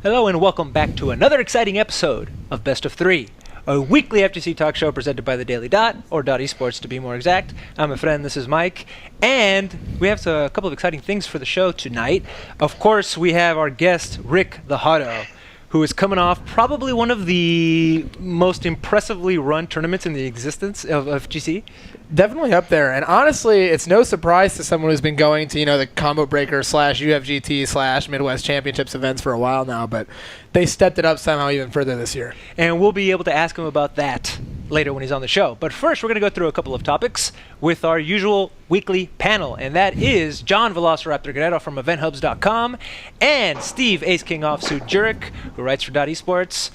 Hello and welcome back to another exciting episode of Best of 3, a weekly FGC talk show presented by the Daily Dot, or Dot Esports to be more exact. I'm a friend, this is Mike, and we have a couple of exciting things for the show tonight. Of course, we have our guest, Rick the Hadou, who is coming off probably one of the most impressively run tournaments in the existence of FGC. Definitely up there, and honestly, it's no surprise to someone who's been going to, the Combo Breaker / UFGT / Midwest Championships events for a while now, but they stepped it up somehow even further this year. And we'll be able to ask him about that later when he's on the show. But first, we're going to go through a couple of topics with our usual weekly panel, and that is John Velociraptor Guerrero from EventHubs.com and Steve Ace King Offsuit Jurek, who writes for Dot Esports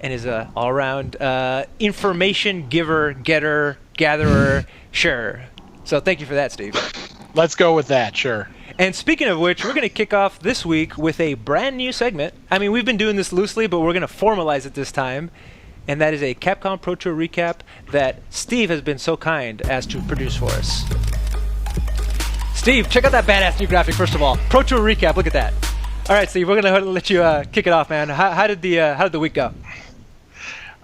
and is an all-around information giver, getter, gatherer, sure. So thank you for that, Steve. Let's go with that, sure. And speaking of which, we're going to kick off this week with a brand new segment. I mean, we've been doing this loosely, but we're going to formalize it this time. And that is a Capcom Pro Tour recap that Steve has been so kind as to produce for us. Steve, check out that badass new graphic, first of all. Pro Tour recap, look at that. All right, Steve, we're going to let you kick it off, man. How did the week go?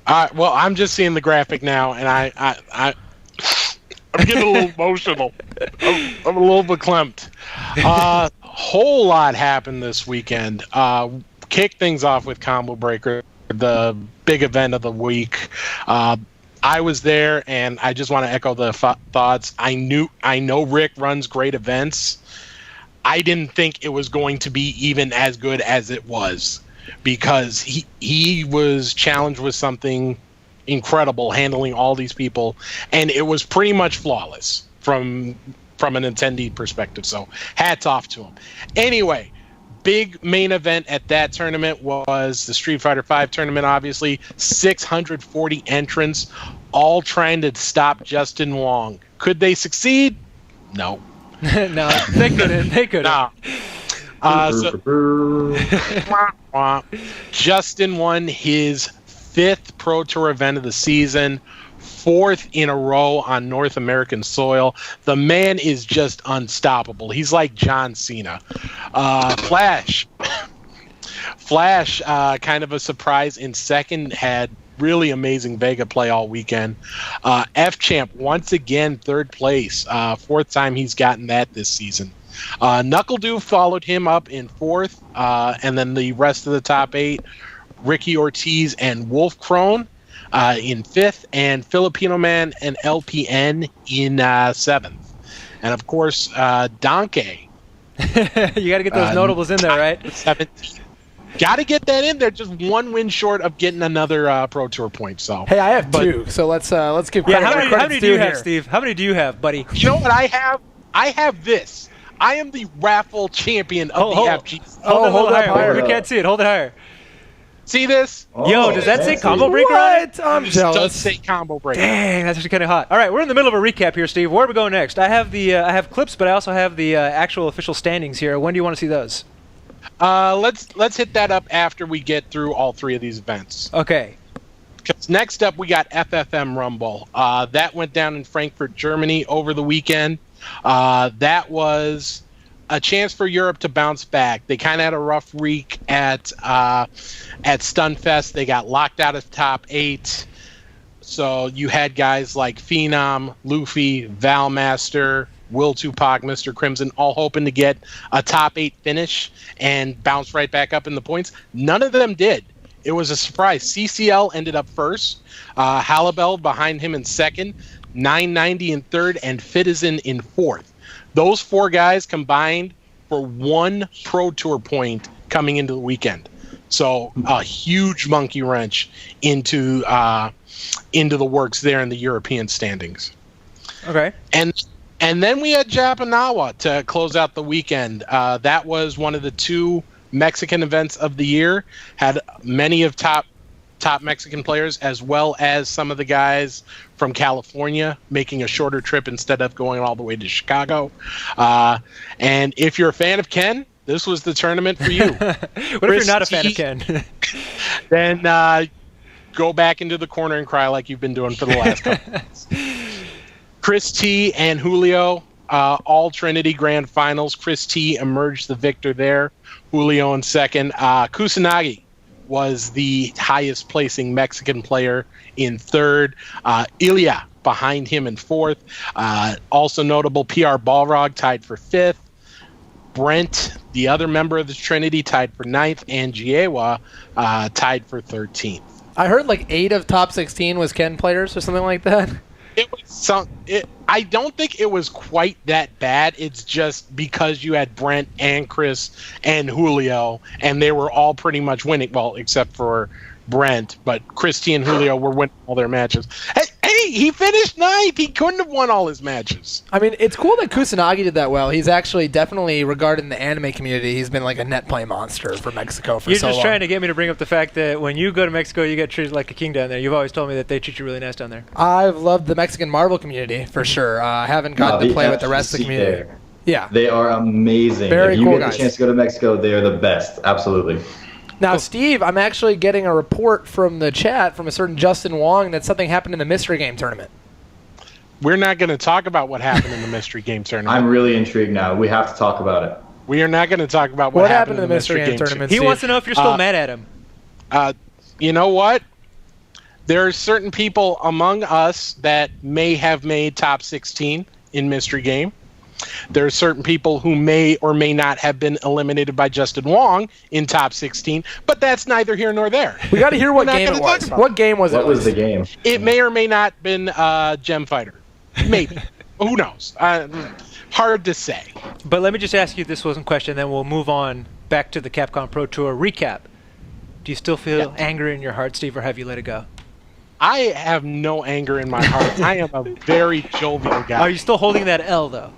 Well, I'm just seeing the graphic now, and I'm getting a little emotional. I'm a little bit clamped. Whole lot happened this weekend. Kick things off with Combo Breaker, the big event of the week. I was there, and I just want to echo the thoughts. I know Rick runs great events. I didn't think it was going to be even as good as it was, because he was challenged with something incredible, handling all these people, and it was pretty much flawless from an attendee perspective. So hats off to him. Anyway, big main event at that tournament was the Street Fighter V tournament, obviously. 640 entrants, all trying to stop Justin Wong. Could they succeed? No. No, they couldn't. No. Justin won his 5th Pro Tour event of the season, 4th in a row on North American soil. The man is just unstoppable. He's like John Cena. Flash, kind of a surprise in second, had really amazing Vega play all weekend. F-Champ, once again, 3rd place. 4th time he's gotten that this season. Knuckledoo followed him up in 4th, and then the rest of the top 8, Ricky Ortiz and Wolf Crone in 5th, and Filipino Man and LPN in 7th. And of course, Danke. You got to get those notables in there, right? 17th. Got to get that in there. Just one win short of getting another Pro Tour point. So hey, I have 2, so let's give credit. Yeah, how many do you have, Steve? How many do you have, buddy? You know what I have? I have this. I am the raffle champion of the FG. Hold it higher. We can't see it. Hold it higher. See this? Yo, does that say Combo Breaker? What? I'm jealous. It does say Combo Breaker. Dang, that's actually kind of hot. All right, we're in the middle of a recap here, Steve. Where are we going next? I have clips, but I also have the actual official standings here. When do you want to see those? Let's hit that up after we get through all 3 of these events. Okay. Because next up we got FFM Rumble. That went down in Frankfurt, Germany over the weekend. That was a chance for Europe to bounce back. They kind of had a rough week at Stunfest. They got locked out of top 8. So you had guys like Phenom, Luffy, Valmaster, Will Tupac, Mr. Crimson, all hoping to get a top 8 finish and bounce right back up in the points. None of them did. It was a surprise. CCL ended up first. Halibel behind him in second. 990 in third, and Fitizen in 4th. Those 4 guys combined for 1 Pro Tour point coming into the weekend. So a huge monkey wrench into the works there in the European standings. Okay. And then we had Japanawa to close out the weekend. That was one of the 2 Mexican events of the year. Had many of top Mexican players, as well as some of the guys from California making a shorter trip instead of going all the way to Chicago. And if you're a fan of Ken, this was the tournament for you. What if you're not a fan of Ken? Then go back into the corner and cry like you've been doing for the last couple months. Chris T and Julio all Trinity Grand Finals. Chris T emerged the victor there. Julio in second. Kusanagi was the highest placing Mexican player in third. Ilya behind him in fourth. Also notable, PR Balrog tied for fifth. Brent, the other member of the Trinity, tied for ninth. And Giewa tied for 13th. I heard like 8 of top 16 was Ken players or something like that. It was I don't think it was quite that bad. It's just because you had Brent and Chris and Julio, and they were all pretty much winning. Well, except for Brent, but Christy and Julio were winning all their matches. Hey, he finished ninth. He couldn't have won all his matches. I mean, it's cool that Kusanagi did that well. He's actually definitely regarded in the anime community. He's been like a net play monster for Mexico for You're so long. just trying to get me to bring up the fact that when you go to Mexico, you get treated like a king down there. You've always told me that they treat you really nice down there. I've loved the Mexican Marvel community for sure. I haven't gotten to play with the rest of the community. There. Yeah. They are amazing. Very if you cool get guys. the chance to go to Mexico, they are the best. Absolutely. Now, Steve, I'm actually getting a report from the chat from a certain Justin Wong that something happened in the mystery game tournament. We're not going to talk about what happened in the mystery game tournament. I'm really intrigued now. We have to talk about it. We are not going to talk about what happened in the mystery game tournament. He wants to know if you're still mad at him. You know what? There are certain people among us that may have made top 16 in mystery game. There are certain people who may or may not have been eliminated by Justin Wong in top 16, but that's neither here nor there. We got to hear what We're not game gonna it talk was. about What game was it? What was the game? It may or may not have been Gem Fighter. Maybe. Who knows? Hard to say. But let me just ask you this one question, then we'll move on back to the Capcom Pro Tour recap. Do you still feel anger in your heart, Steve, or have you let it go? I have no anger in my heart. I am a very jovial guy. Are you still holding that L, though?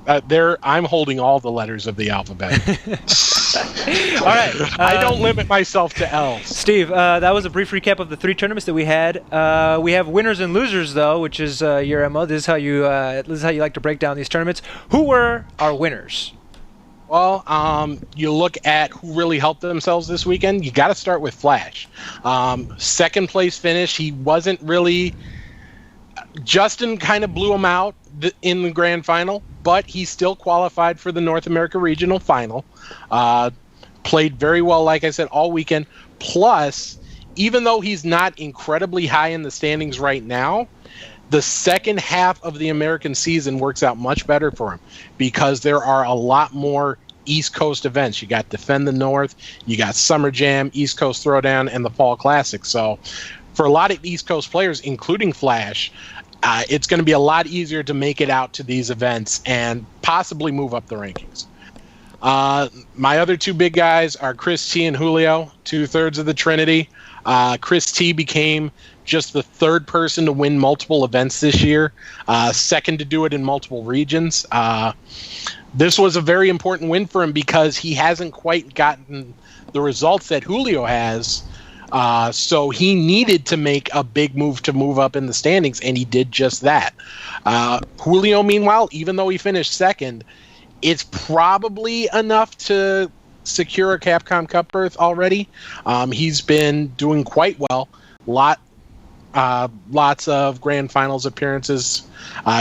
I'm holding all the letters of the alphabet. All right. I don't limit myself to L's. Steve, that was a brief recap of the 3 tournaments that we had. We have winners and losers, though, which is your MO. This is how you like to break down these tournaments. Who were our winners? Well, you look at who really helped themselves this weekend. You got to start with Flash. Second place finish. He wasn't really. Justin kind of blew him out in the grand final, but he still qualified for the North America Regional Final. Played very well, like I said, all weekend. Plus, even though he's not incredibly high in the standings right now, the second half of the American season works out much better for him because there are a lot more East Coast events. You got Defend the North, you got Summer Jam, East Coast Throwdown, and the Fall Classic. So for a lot of East Coast players, including Flash, it's going to be a lot easier to make it out to these events and possibly move up the rankings. My other 2 big guys are Chris T and Julio, 2/3 of the Trinity. Chris T became just the 3rd person to win multiple events this year, 2nd to do it in multiple regions. This was a very important win for him because he hasn't quite gotten the results that Julio has. So he needed to make a big move to move up in the standings, and he did just that. Julio, meanwhile, even though he finished 2nd, it's probably enough to secure a Capcom Cup berth already. He's been doing quite well. Lots of grand finals appearances.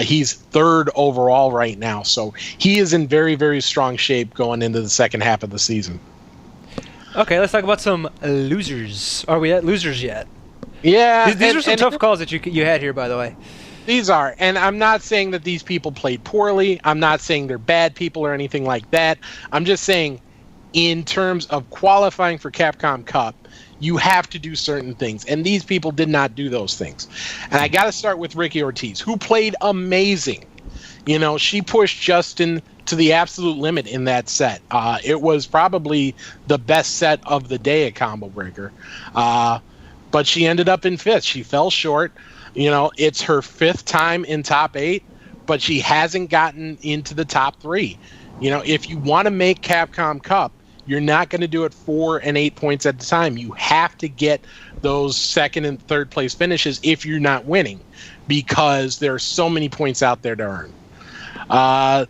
He's 3rd overall right now, so he is in very, very strong shape going into the second half of the season. Okay, let's talk about some losers. Are we at losers yet? Yeah. These are some tough calls that you had here, by the way. These are, and I'm not saying that these people played poorly. I'm not saying they're bad people or anything like that. I'm just saying in terms of qualifying for Capcom Cup, you have to do certain things, and these people did not do those things. And I got to start with Ricky Ortiz, who played amazing. You know, she pushed Justin to the absolute limit in that set. It was probably the best set of the day at Combo Breaker. But she ended up in 5th. She fell short. You know, it's her 5th time in top 8, but she hasn't gotten into the top 3. You know, if you want to make Capcom Cup, you're not going to do it 4 and 8 points at a time. You have to get those 2nd and 3rd place finishes if you're not winning, because there are so many points out there to earn.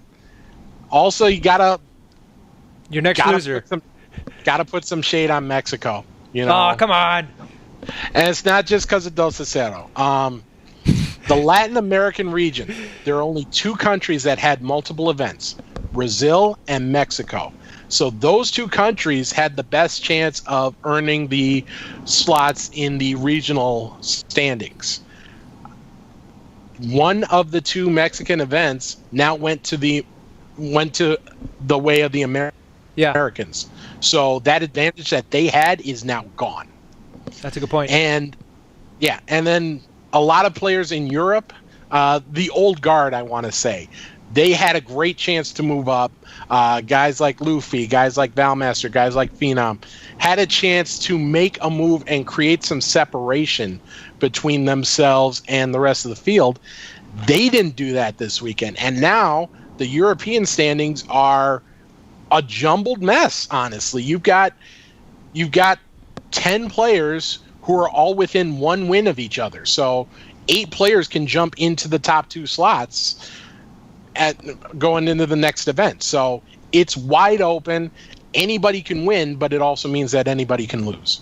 Also, you gotta loser. Gotta put some shade on Mexico. You know. Oh, come on. And it's not just because of Dos Cero. The Latin American region, there are only 2 countries that had multiple events, Brazil and Mexico. So those 2 countries had the best chance of earning the slots in the regional standings. One of the 2 Mexican events now went to the way of the Americans. So that advantage that they had is now gone. That's a good point. And then a lot of players in Europe, the old guard, I want to say, they had a great chance to move up. Guys like Luffy, guys like Valmaster, guys like Phenom had a chance to make a move and create some separation between themselves and the rest of the field. They didn't do that this weekend. And now the European standings are a jumbled mess, honestly. You've got 10 players who are all within 1 win of each other. So 8 players can jump into the top 2 slots going into the next event. So it's wide open. Anybody can win, but it also means that anybody can lose.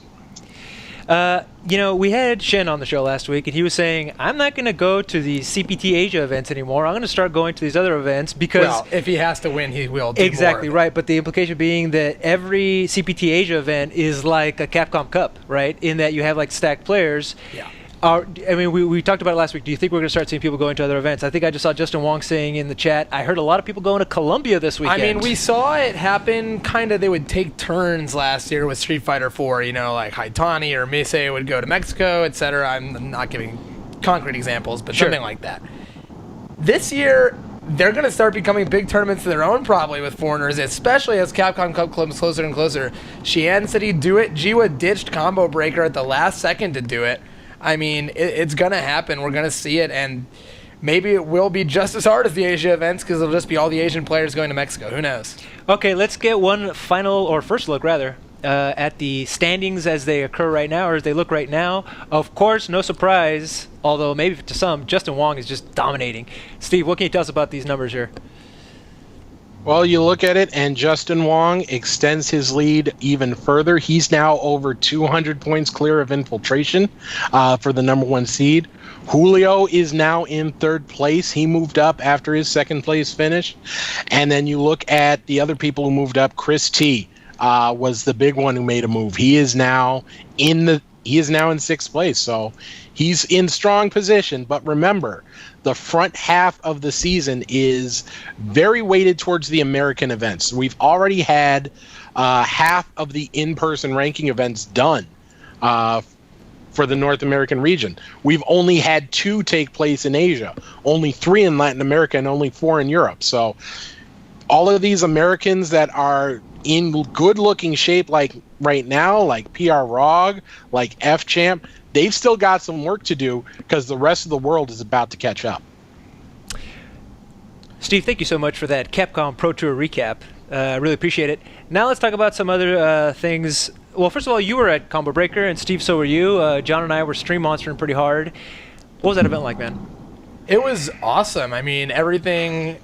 We had Shen on the show last week, and he was saying, I'm not going to go to the CPT Asia events anymore. I'm going to start going to these other events because... Well, if he has to win, he will do exactly more. Right, but the implication being that every CPT Asia event is like a Capcom Cup, right? In that you have like stacked players. Yeah. We talked about it last week. Do you think we're going to start seeing people going to other events? I think I just saw Justin Wong saying in the chat, I heard a lot of people going to Colombia this weekend. I mean, we saw it happen kind of. They would take turns last year with Street Fighter 4, like Haitani or Mise would go to Mexico, etc. I'm not giving concrete examples, but something like that. This year, they're going to start becoming big tournaments of their own probably with foreigners, especially as Capcom Cup comes closer and closer. Xian said he'd do it. Jiwa ditched Combo Breaker at the last second to do it. I mean, it's going to happen. We're going to see it, and maybe it will be just as hard as the Asia events because it'll just be all the Asian players going to Mexico. Who knows? Okay, let's get one final, or first look rather, at the standings as they occur right now, or as they look right now. Of course, no surprise, although maybe to some, Justin Wong is just dominating. Steve, what can you tell us about these numbers here? Well, you look at it, and Justin Wong extends his lead even further. He's now over 200 points clear of infiltration for the number 1 seed. Julio is now in 3rd place. He moved up after his 2nd place finish. And then you look at the other people who moved up. Chris T was the big one who made a move. He is now in 6th place. So he's in strong position. But remember, the front half of the season is very weighted towards the American events. We've already had half of the in-person ranking events done for the North American region. We've only had 2 take place in Asia, only 3 in Latin America, and only 4 in Europe. So all of these Americans that are in good-looking shape like right now, like PR Rog, like F-Champ, they've still got some work to do because the rest of the world is about to catch up. Steve, thank you so much for that Capcom Pro Tour recap. I really appreciate it. Now let's talk about some other things. Well, first of all, you were at Combo Breaker, and Steve, so were you. John and I were stream monstering pretty hard. What was that event like, man? It was awesome. I mean, everything...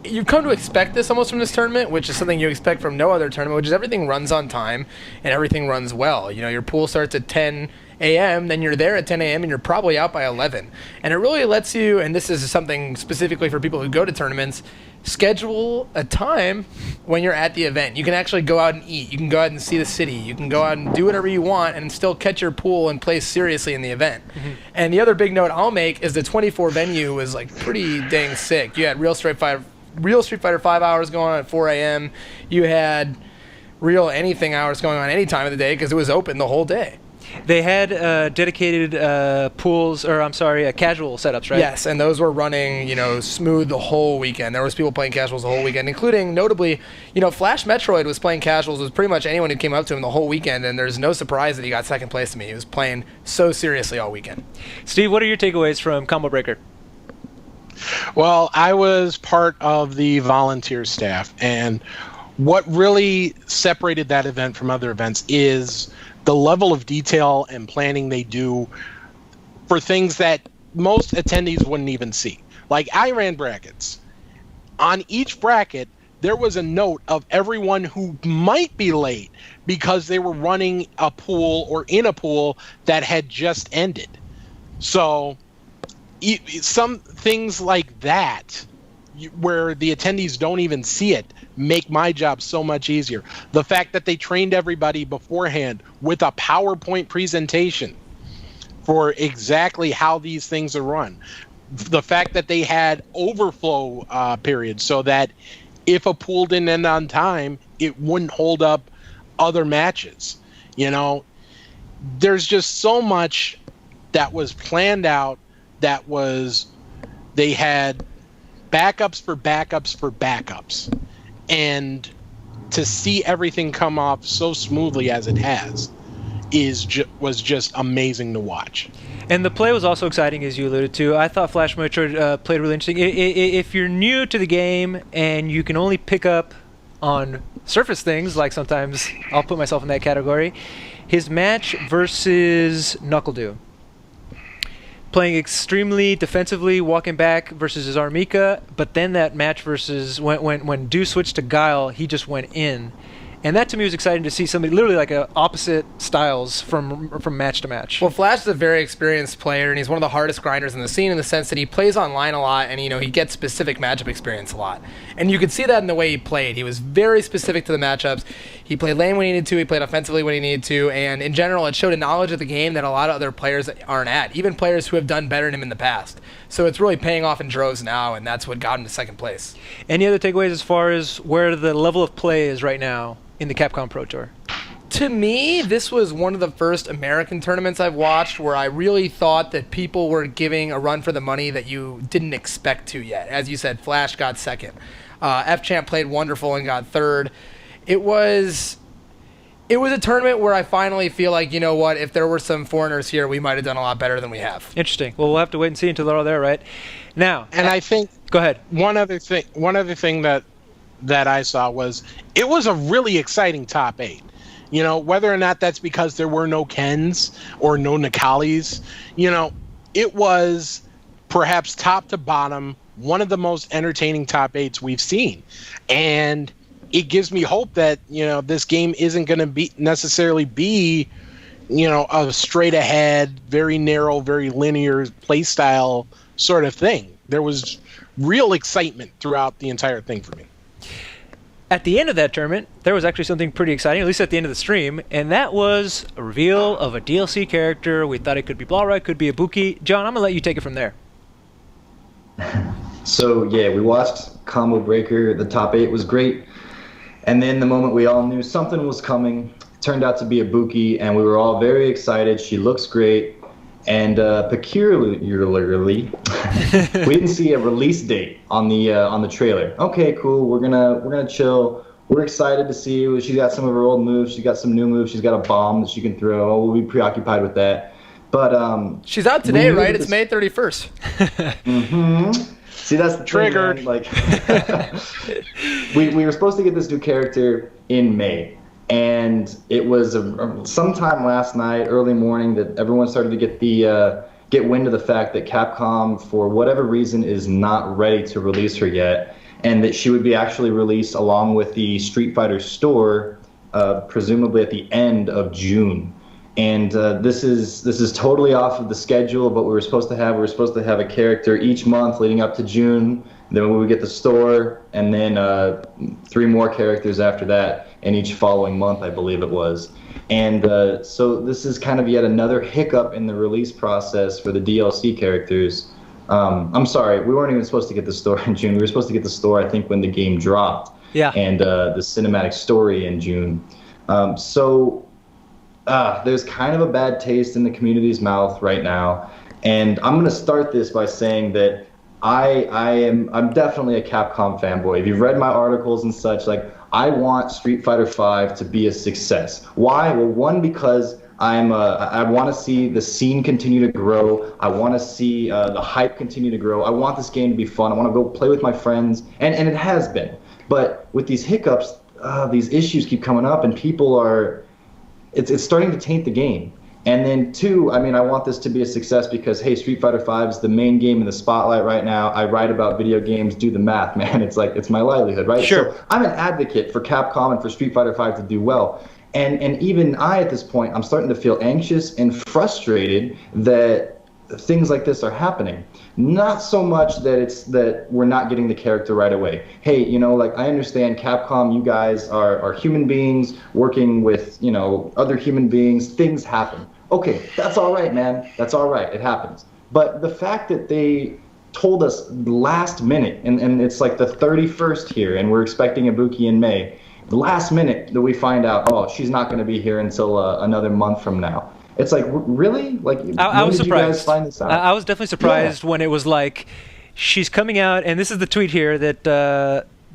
You've come to expect this almost from this tournament, which is something you expect from no other tournament, which is everything runs on time and everything runs well. Your pool starts at 10 a.m., then you're there at 10 a.m., and you're probably out by 11. And it really lets you, and this is something specifically for people who go to tournaments, schedule a time when you're at the event. You can actually go out and eat. You can go out and see the city. You can go out and do whatever you want and still catch your pool and play seriously in the event. Mm-hmm. And the other big note I'll make is the 24 venue was pretty dang sick. You had Real Street Fighter 5 hours going on at 4 a.m. You had Real Anything hours going on any time of the day because it was open the whole day. They had dedicated pools, or casual setups, right? Yes, and those were running, smooth the whole weekend. There was people playing casuals the whole weekend, including, notably, Flash Metroid was playing casuals with pretty much anyone who came up to him the whole weekend, and there's no surprise that he got 2nd place to me. He was playing so seriously all weekend. Steve, what are your takeaways from Combo Breaker? Well, I was part of the volunteer staff, and what really separated that event from other events is the level of detail and planning they do for things that most attendees wouldn't even see. Like, I ran brackets. On each bracket, there was a note of everyone who might be late because they were running a pool or in a pool that had just ended. So some things like that, where the attendees don't even see it, make my job so much easier. The fact that they trained everybody beforehand with a PowerPoint presentation for exactly how these things are run. The fact that they had overflow periods so that if a pool didn't end on time, it wouldn't hold up other matches. You know, there's just so much that was planned out, they had backups for backups for backups. And to see everything come off so smoothly as it has was just amazing to watch. And the play was also exciting, as you alluded to. I thought Flash Metroid played really interesting. If you're new to the game and you can only pick up on surface things, like sometimes I'll put myself in that category, his match versus NuckleDo. Playing extremely defensively, walking back versus his Armika, but then that match versus when Do switched to Guile, he just went in. And that to me was exciting to see somebody literally like opposite styles from match to match. Well, Flash is a very experienced player, and he's one of the hardest grinders in the scene in the sense that he plays online a lot, and he gets specific matchup experience a lot. And you could see that in the way he played. He was very specific to the matchups. He played lane when he needed to, he played offensively when he needed to, and in general, it showed a knowledge of the game that a lot of other players aren't at, even players who have done better than him in the past. So it's really paying off in droves now, and that's what got him to second place. Any other takeaways as far as where the level of play is right now in the Capcom Pro Tour? To me, this was one of the first American tournaments I've watched where I really thought that people were giving a run for the money that you didn't expect to yet. As you said, Flash got second. F-Champ played wonderful and got third. It was a tournament where I finally feel like, you know what, if there were some foreigners here, we might have done a lot better than we have. Interesting. Well, we'll have to wait and see until they're all there, right? Now, and I think go ahead. One other thing that I saw was it was a really exciting top 8. You know, whether or not that's because there were no Kens or no Nakalis, it was perhaps top to bottom one of the most entertaining top 8s we've seen. And it gives me hope that, this game isn't going to necessarily be a straight ahead, very narrow, very linear play style sort of thing. There was real excitement throughout the entire thing for me. At the end of that tournament, there was actually something pretty exciting, at least at the end of the stream, and that was a reveal of a DLC character. We thought it could be Blalra, could be Ibuki. John, I'm going to let you take it from there. So, yeah, we watched Combo Breaker. The top 8 was great. And then the moment we all knew something was coming, it turned out to be Ibuki, and we were all very excited. She looks great. And peculiarly, we didn't see a release date on the trailer. Okay, cool. We're gonna chill. We're excited to see her. She's got some of her old moves. She's got some new moves. She's got a bomb that she can throw. We'll be preoccupied with that. But she's out today, right? It's May 31st. Mm-hmm. See, that's the triggered. Thing, like, we were supposed to get this new character in May. And it was sometime last night, early morning, that everyone started to get wind of the fact that Capcom, for whatever reason, is not ready to release her yet, and that she would be actually released along with the Street Fighter store, presumably at the end of June. And this is totally off of the schedule of what we were supposed to have. We were supposed to have a character each month leading up to June. Then we would get the store, and then 3 more characters after that in each following month, I believe it was. And so this is kind of yet another hiccup in the release process for the DLC characters. I'm sorry, we weren't even supposed to get the store in June. We were supposed to get the store, I think, when the game dropped. Yeah. And the cinematic story in June. So there's kind of a bad taste in the community's mouth right now. And I'm going to start this by saying that I'm definitely a Capcom fanboy. If you've read my articles and such, like, I want Street Fighter V to be a success. Why? Well, one, because I want to see the scene continue to grow. I want to see the hype continue to grow. I want this game to be fun. I want to go play with my friends, and it has been. But with these hiccups, these issues keep coming up, and people it's starting to taint the game. And then 2, I want this to be a success because, hey, Street Fighter V is the main game in the spotlight right now. I write about video games, do the math, man. It's like, it's my livelihood, right? Sure. So I'm an advocate for Capcom and for Street Fighter V to do well. And even I, at this point, I'm starting to feel anxious and frustrated that things like this are happening. Not so much that it's that we're not getting the character right away. Hey, like I understand Capcom, you guys are human beings working with, other human beings. Things happen. Okay, that's all right, man. That's all right. It happens. But the fact that they told us last minute, and it's like the 31st here, and we're expecting Ibuki in May. The last minute that we find out, oh, she's not going to be here until another month from now. It's like, really? Like, I was did surprised. You guys find this out? I was definitely surprised when it was like, she's coming out, and this is the tweet here that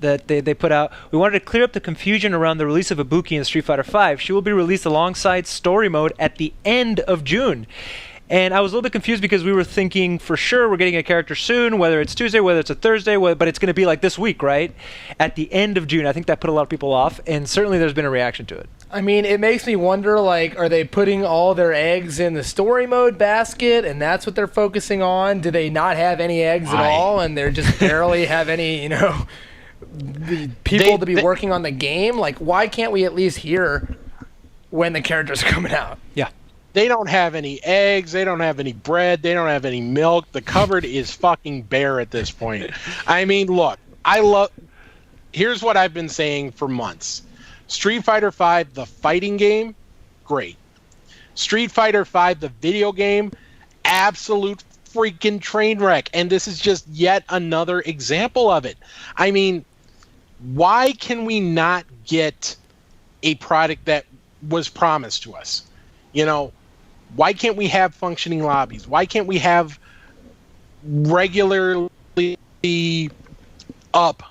they put out. We wanted to clear up the confusion around the release of Ibuki in Street Fighter V. She will be released alongside story mode at the end of June. And I was a little bit confused because we were thinking for sure we're getting a character soon, whether it's Tuesday, whether it's a Thursday, but it's going to be like this week, right? At the end of June. I think that put a lot of people off, and certainly there's been a reaction to it. I mean, it makes me wonder, like, are they putting all their eggs in the story mode basket, and that's what they're focusing on? Do they not have any eggs at all, and they're just barely have any, people to be working on the game? Like, why can't we at least hear when the characters are coming out? Yeah. They don't have any eggs. They don't have any bread. They don't have any milk. The cupboard is fucking bare at this point. I mean, look, here's what I've been saying for months. Street Fighter V, the fighting game, great. Street Fighter V, the video game, absolute freaking train wreck. And this is just yet another example of it. I mean, why can we not get a product that was promised to us? Why can't we have functioning lobbies? Why can't we have regularly up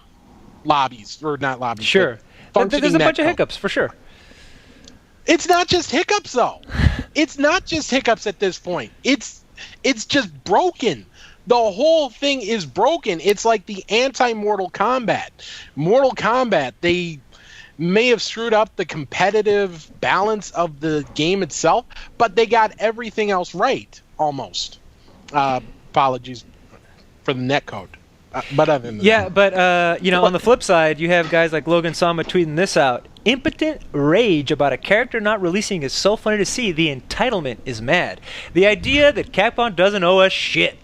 lobbies, or not lobbies? Sure. There's a bunch of hiccups, for sure. It's not just hiccups, though. It's not just hiccups at this point. It's just broken. The whole thing is broken. It's like the anti-Mortal Kombat. Mortal Kombat, they may have screwed up the competitive balance of the game itself, but they got everything else right, almost. Apologies for the netcode. But other than that. On the flip side, you have guys like Logan Sama tweeting this out. Impotent rage about a character not releasing is so funny to see. The entitlement is mad. The idea that Capcom doesn't owe us shit.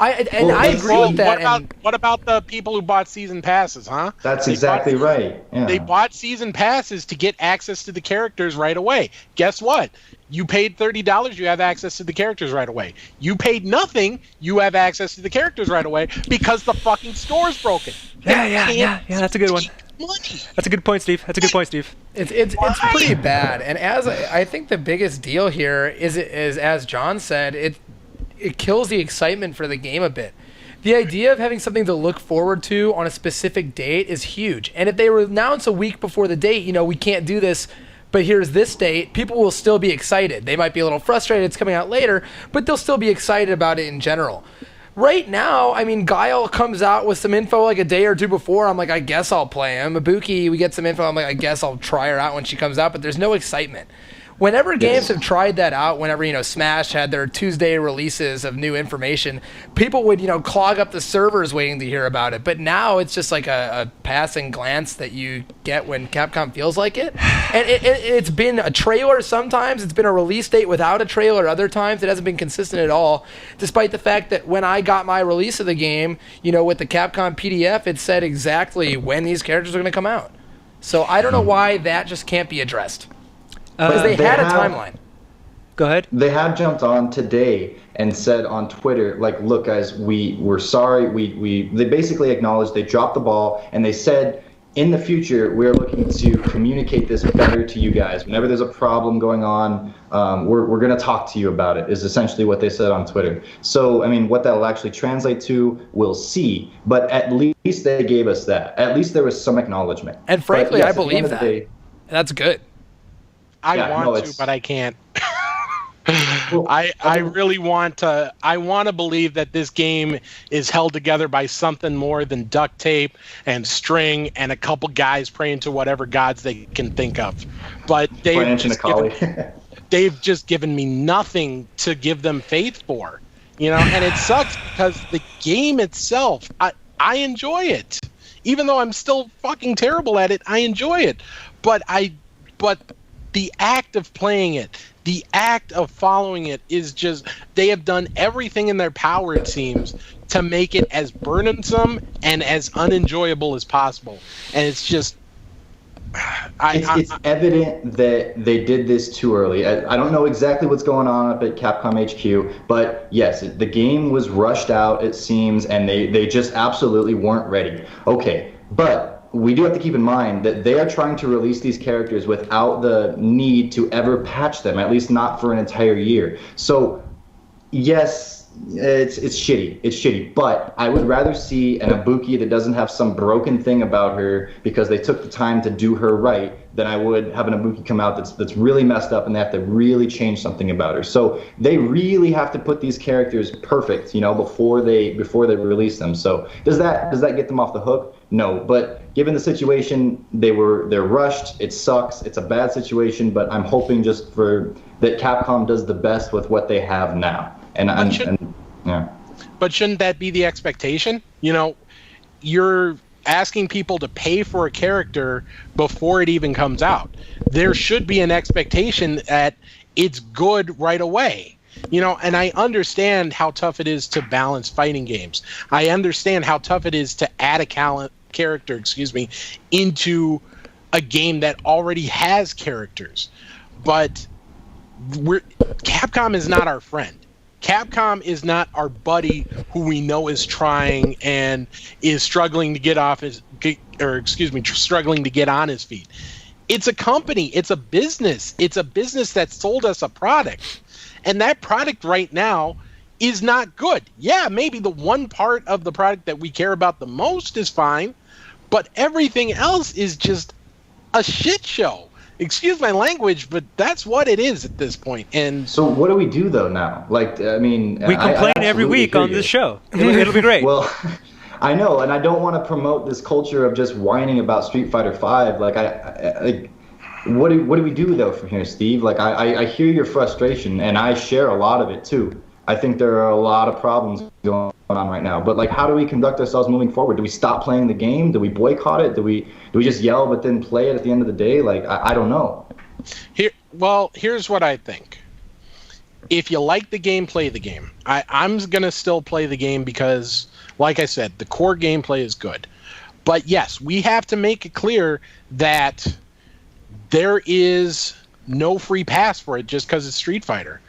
I agree with that. What about the people who bought season passes, huh? That's exactly right. Yeah. They bought season passes to get access to the characters right away. Guess what? You paid $30, you have access to the characters right away. You paid nothing, you have access to the characters right away because the fucking store's broken. Yeah, that's a good one. Money. That's a good point, Steve. It's pretty bad. And as I think the biggest deal here is as John said, it kills the excitement for the game a bit. The idea of having something to look forward to on a specific date is huge. And if they announce a week before the date, we can't do this, but here's this date, people will still be excited. They might be a little frustrated it's coming out later, but they'll still be excited about it in general. Right now, I mean, Guile comes out with some info like a day or two before. I'm like, I guess I'll play him. Ibuki, we get some info. I'm like, I guess I'll try her out when she comes out, but there's no excitement. Whenever games have tried that out, whenever, Smash had their Tuesday releases of new information, people would, clog up the servers waiting to hear about it. But now it's just like a passing glance that you get when Capcom feels like it. And it's been a trailer sometimes. It's been a release date without a trailer other times. It hasn't been consistent at all, despite the fact that when I got my release of the game, with the Capcom PDF, it said exactly when these characters are going to come out. So I don't know why that just can't be addressed. Because they had a timeline. Go ahead. They have jumped on today and said on Twitter, like, look, guys, we're sorry. They basically acknowledged they dropped the ball, and they said, in the future, we're looking to communicate this better to you guys. Whenever there's a problem going on, we're going to talk to you about it, is essentially what they said on Twitter. So, I mean, what that will actually translate to, we'll see. But at least they gave us that. At least there was some acknowledgement. And frankly, I believe that. That's good. I want to, but I can't. I really want to. I want to believe that this game is held together by something more than duct tape and string and a couple guys praying to whatever gods they can think of. But they've just given me nothing to give them faith for, And it sucks because the game itself, I enjoy it, even though I'm still fucking terrible at it. I enjoy it, but the act of playing it, the act of following it is just, they have done everything in their power, it seems, to make it as burdensome and as unenjoyable as possible. And it's just, it's evident that they did this too early. I don't know exactly what's going on up at Capcom HQ, but yes, the game was rushed out, it seems, and they just absolutely weren't ready. Okay, but we do have to keep in mind that they are trying to release these characters without the need to ever patch them, at least not for an entire year. So, yes, it's shitty, but I would rather see an Ibuki that doesn't have some broken thing about her because they took the time to do her right than I would have an Ibuki come out that's really messed up and they have to really change something about her. So they really have to put these characters perfect, before they release them. So does that get them off the hook? No, but given the situation, they're rushed. It sucks. It's a bad situation, but I'm hoping just that Capcom does the best with what they have now. But shouldn't that be the expectation? You're asking people to pay for a character before it even comes out. There should be an expectation that it's good right away. And I understand how tough it is to balance fighting games. I understand how tough it is to add a character, into a game that already has characters. But Capcom is not our friend. Capcom is not our buddy who we know is trying and is struggling to struggling to get on his feet. It's a company. It's a business. It's a business that sold us a product. And that product right now is not good. Yeah, maybe the one part of the product that we care about the most is fine, but everything else is just a shit show. Excuse my language, but that's what it is at this point. And so what do we do though now? We complain every week on this show. It'll be great. Well, I know, and I don't want to promote this culture of just whining about Street Fighter V. What do we do though from here, Steve? I hear your frustration, and I share a lot of it too. I think there are a lot of problems going on right now. But how do we conduct ourselves moving forward? Do we stop playing the game? Do we boycott it? Do we just yell but then play it at the end of the day? I don't know. Here's what I think. If you like the game, play the game. I'm gonna still play the game because, like I said, the core gameplay is good. But yes, we have to make it clear that there is no free pass for it just because it's Street Fighter,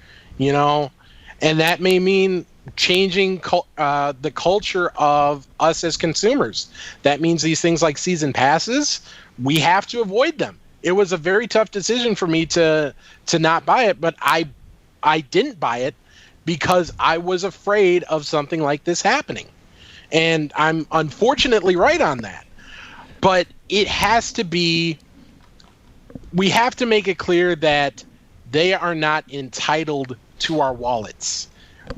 and that may mean changing the culture of us as consumers. That means these things like season passes, we have to avoid them. It was a very tough decision for me to not buy it, but I didn't buy it because I was afraid of something like this happening. And I'm unfortunately right on that. But it has to be, we have to make it clear that they are not entitled to our wallets.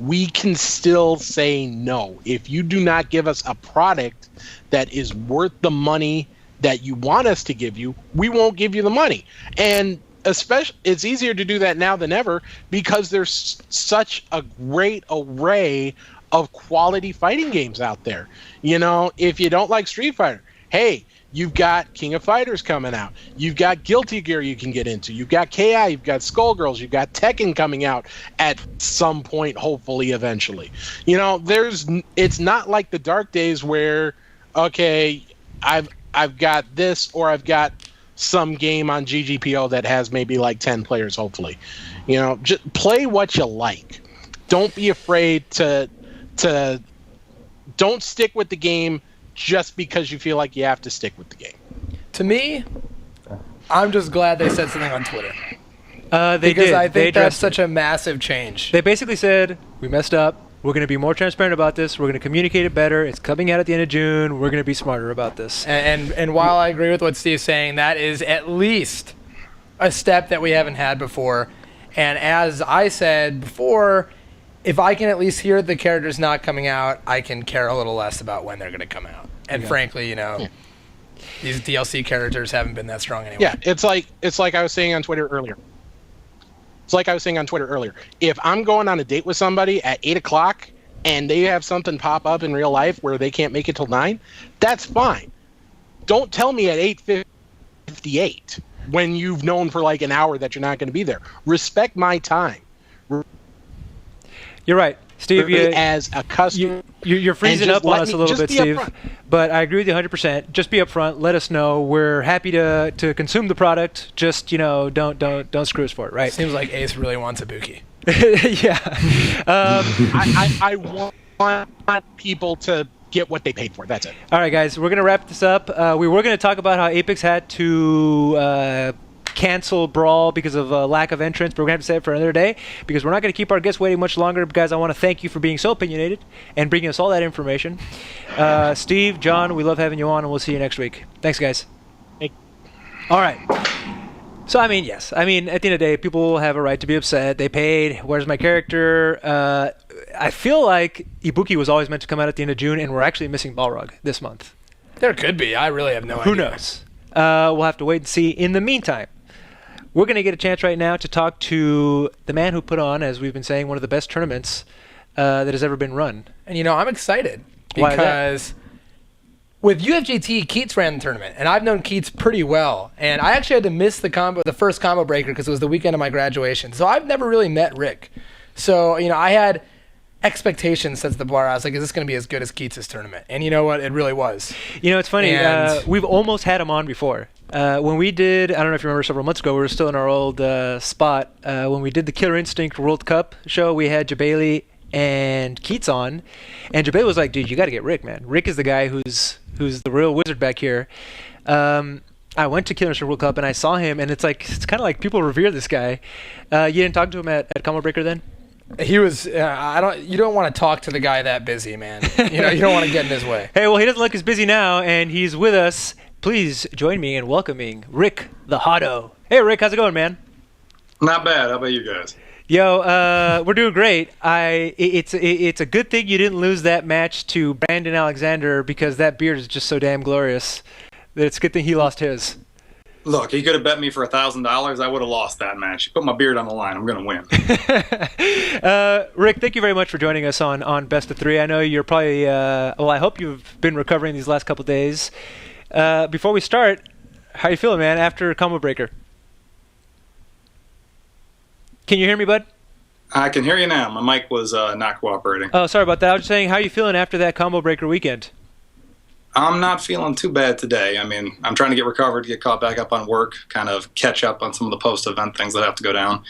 We can still say no. If you do not give us a product that is worth the money that you want us to give you, we won't give you the money. And especially, it's easier to do that now than ever because there's such a great array of quality fighting games out there. If you don't like Street Fighter, hey, you've got King of Fighters coming out. You've got Guilty Gear you can get into. You've got KI, you've got Skullgirls, you've got Tekken coming out at some point, hopefully, eventually. It's not like the dark days where, okay, I've got this, or I've got some game on GGPO that has maybe 10 players, hopefully. Just play what you like. Don't be afraid to don't stick with the game just because you feel like you have to stick with the game. To me, I'm just glad they said something on Twitter. Because I think that's such a massive change. They basically said, we messed up. We're going to be more transparent about this. We're going to communicate it better. It's coming out at the end of June. We're going to be smarter about this. And while I agree with what Steve's saying, that is at least a step that we haven't had before. And as I said before, if I can at least hear the characters not coming out, I can care a little less about when they're going to come out. And frankly, these DLC characters haven't been that strong anyway. Yeah, it's like I was saying on Twitter earlier. If I'm going on a date with somebody at 8 o'clock and they have something pop up in real life where they can't make it till 9, that's fine. Don't tell me at 8:58. when you've known for like an hour that you're not going to be there. Respect my time. You're right, Steve. As a customer, you're freezing up on us a little bit, Steve. But I agree with you 100%. Just be upfront. Let us know. We're happy to consume the product. Just don't screw us for it, right? Seems like Ace really wants a Buki. Yeah. I want people to get what they paid for. That's it. All right, guys. We're gonna wrap this up. We were gonna talk about how Apex had to cancel Brawl because of lack of entrance, but we're going to have to save it for another day because we're not going to keep our guests waiting much longer. Guys, I want to thank you for being so opinionated and bringing us all that information. Steve, John, we love having you on, and we'll see you next week. Thanks, guys. Hey. All right. So, yes. At the end of the day, people have a right to be upset. They paid. Where's my character? I feel like Ibuki was always meant to come out at the end of June, and we're actually missing Balrog this month. There could be. I really have no idea. Who knows? We'll have to wait and see. In the meantime, we're going to get a chance right now to talk to the man who put on, as we've been saying, one of the best tournaments that has ever been run. And, I'm excited because with UFJT, Keats ran the tournament, and I've known Keats pretty well. And I actually had to miss the first combo breaker because it was the weekend of my graduation. So I've never really met Rick. So, I had expectations since the bar. I was like, is this going to be as good as Keats' tournament? And you know what? It really was. It's funny. We've almost had him on before. When we did, I don't know if you remember several months ago, we were still in our old spot. When we did the Killer Instinct World Cup show, we had Jebailey and Keats on. And Jebailey was like, dude, you got to get Rick, man. Rick is the guy who's the real wizard back here. I went to Killer Instinct World Cup and I saw him, and it's kind of like people revere this guy. You didn't talk to him at Combo Breaker then? He was. You don't want to talk to the guy that busy, man. You don't want to get in his way. Hey, well, he doesn't look as busy now, and he's with us. Please join me in welcoming Rick the Hadou. Hey, Rick, how's it going, man? Not bad. How about you guys? Yo, we're doing great. It's a good thing you didn't lose that match to Brandon Alexander because that beard is just so damn glorious that it's a good thing he lost his. Look, he could have bet me for $1,000. I would have lost that match. Put my beard on the line. I'm going to win. Rick, thank you very much for joining us on Best of Three. I know you're probably, I hope you've been recovering these last couple days. Before we start, how you feeling, man, after Combo Breaker? Can you hear me, bud? I can hear you now. My mic was not cooperating. Oh, sorry about that. I was just saying, how you feeling after that Combo Breaker weekend? I'm not feeling too bad today. I'm trying to get recovered, get caught back up on work, kind of catch up on some of the post-event things that have to go down.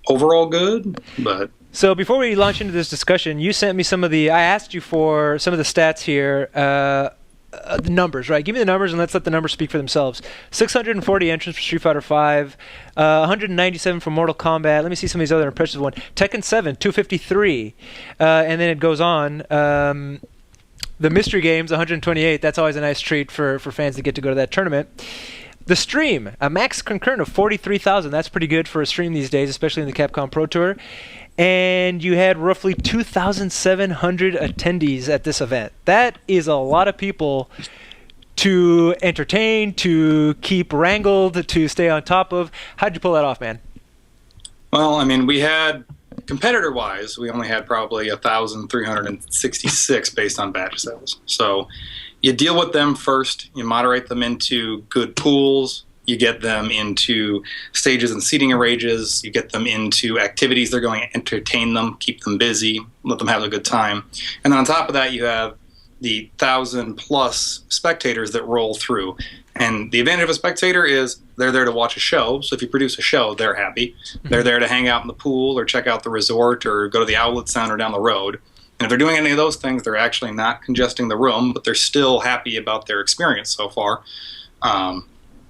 Overall good, but... So before we launch into this discussion, you sent me I asked you for some of the stats here, the numbers, right? Give me the numbers and let's let the numbers speak for themselves. 640 entrants for Street Fighter V, 197 for Mortal Kombat. Let me see some of these other impressive ones. Tekken 7, 253, and then it goes on. The mystery games, 128. That's always a nice treat for fans to get to go to that tournament. The stream, a max concurrent of 43,000. That's pretty good for a stream these days, especially in the Capcom Pro Tour. And you had roughly 2,700 attendees at this event. That is a lot of people to entertain, to keep wrangled, to stay on top of. How'd you pull that off, man? Well, we had... Competitor-wise, we only had probably 1,366 based on badge sales. So you deal with them first, you moderate them into good pools, you get them into stages and seating arranges, you get them into activities they're going to entertain them, keep them busy, let them have a good time. And then on top of that, you have the 1,000-plus spectators that roll through. And the advantage of a spectator is they're there to watch a show. So if you produce a show, they're happy. Mm-hmm. They're there to hang out in the pool or check out the resort or go to the outlet center down the road. And if they're doing any of those things, they're actually not congesting the room, but they're still happy about their experience so far.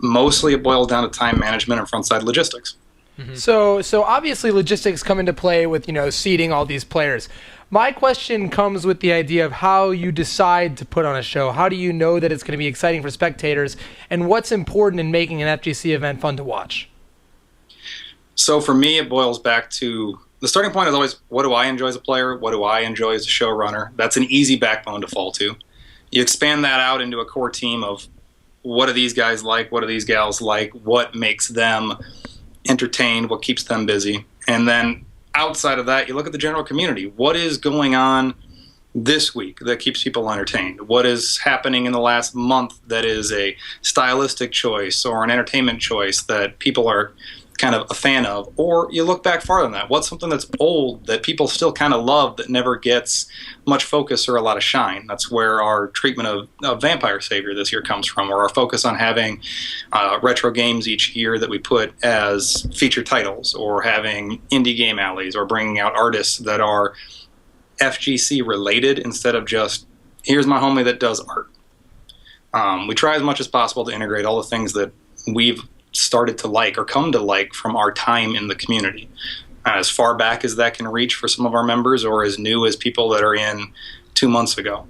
Mostly it boils down to time management and frontside logistics. Mm-hmm. So obviously logistics come into play with, seating all these players. My question comes with the idea of how you decide to put on a show. How do you know that it's going to be exciting for spectators? And what's important in making an FGC event fun to watch? So for me, it boils back to the starting point is always, what do I enjoy as a player? What do I enjoy as a showrunner? That's an easy backbone to fall to. You expand that out into a core team of what do these guys like? What do these gals like? What makes them entertained? What keeps them busy? And then outside of that, you look at the general community. What is going on this week that keeps people entertained? What is happening in the last month that is a stylistic choice or an entertainment choice that people are kind of a fan of? Or you look back farther than that. What's something that's old that people still kind of love that never gets much focus or a lot of shine? That's where our treatment of Vampire Savior this year comes from, or our focus on having retro games each year that we put as feature titles, or having indie game alleys, or bringing out artists that are FGC related instead of just, here's my homie that does art. We try as much as possible to integrate all the things that we've started to like or come to like from our time in the community, as far back as that can reach for some of our members, or as new as people that are in 2 months ago.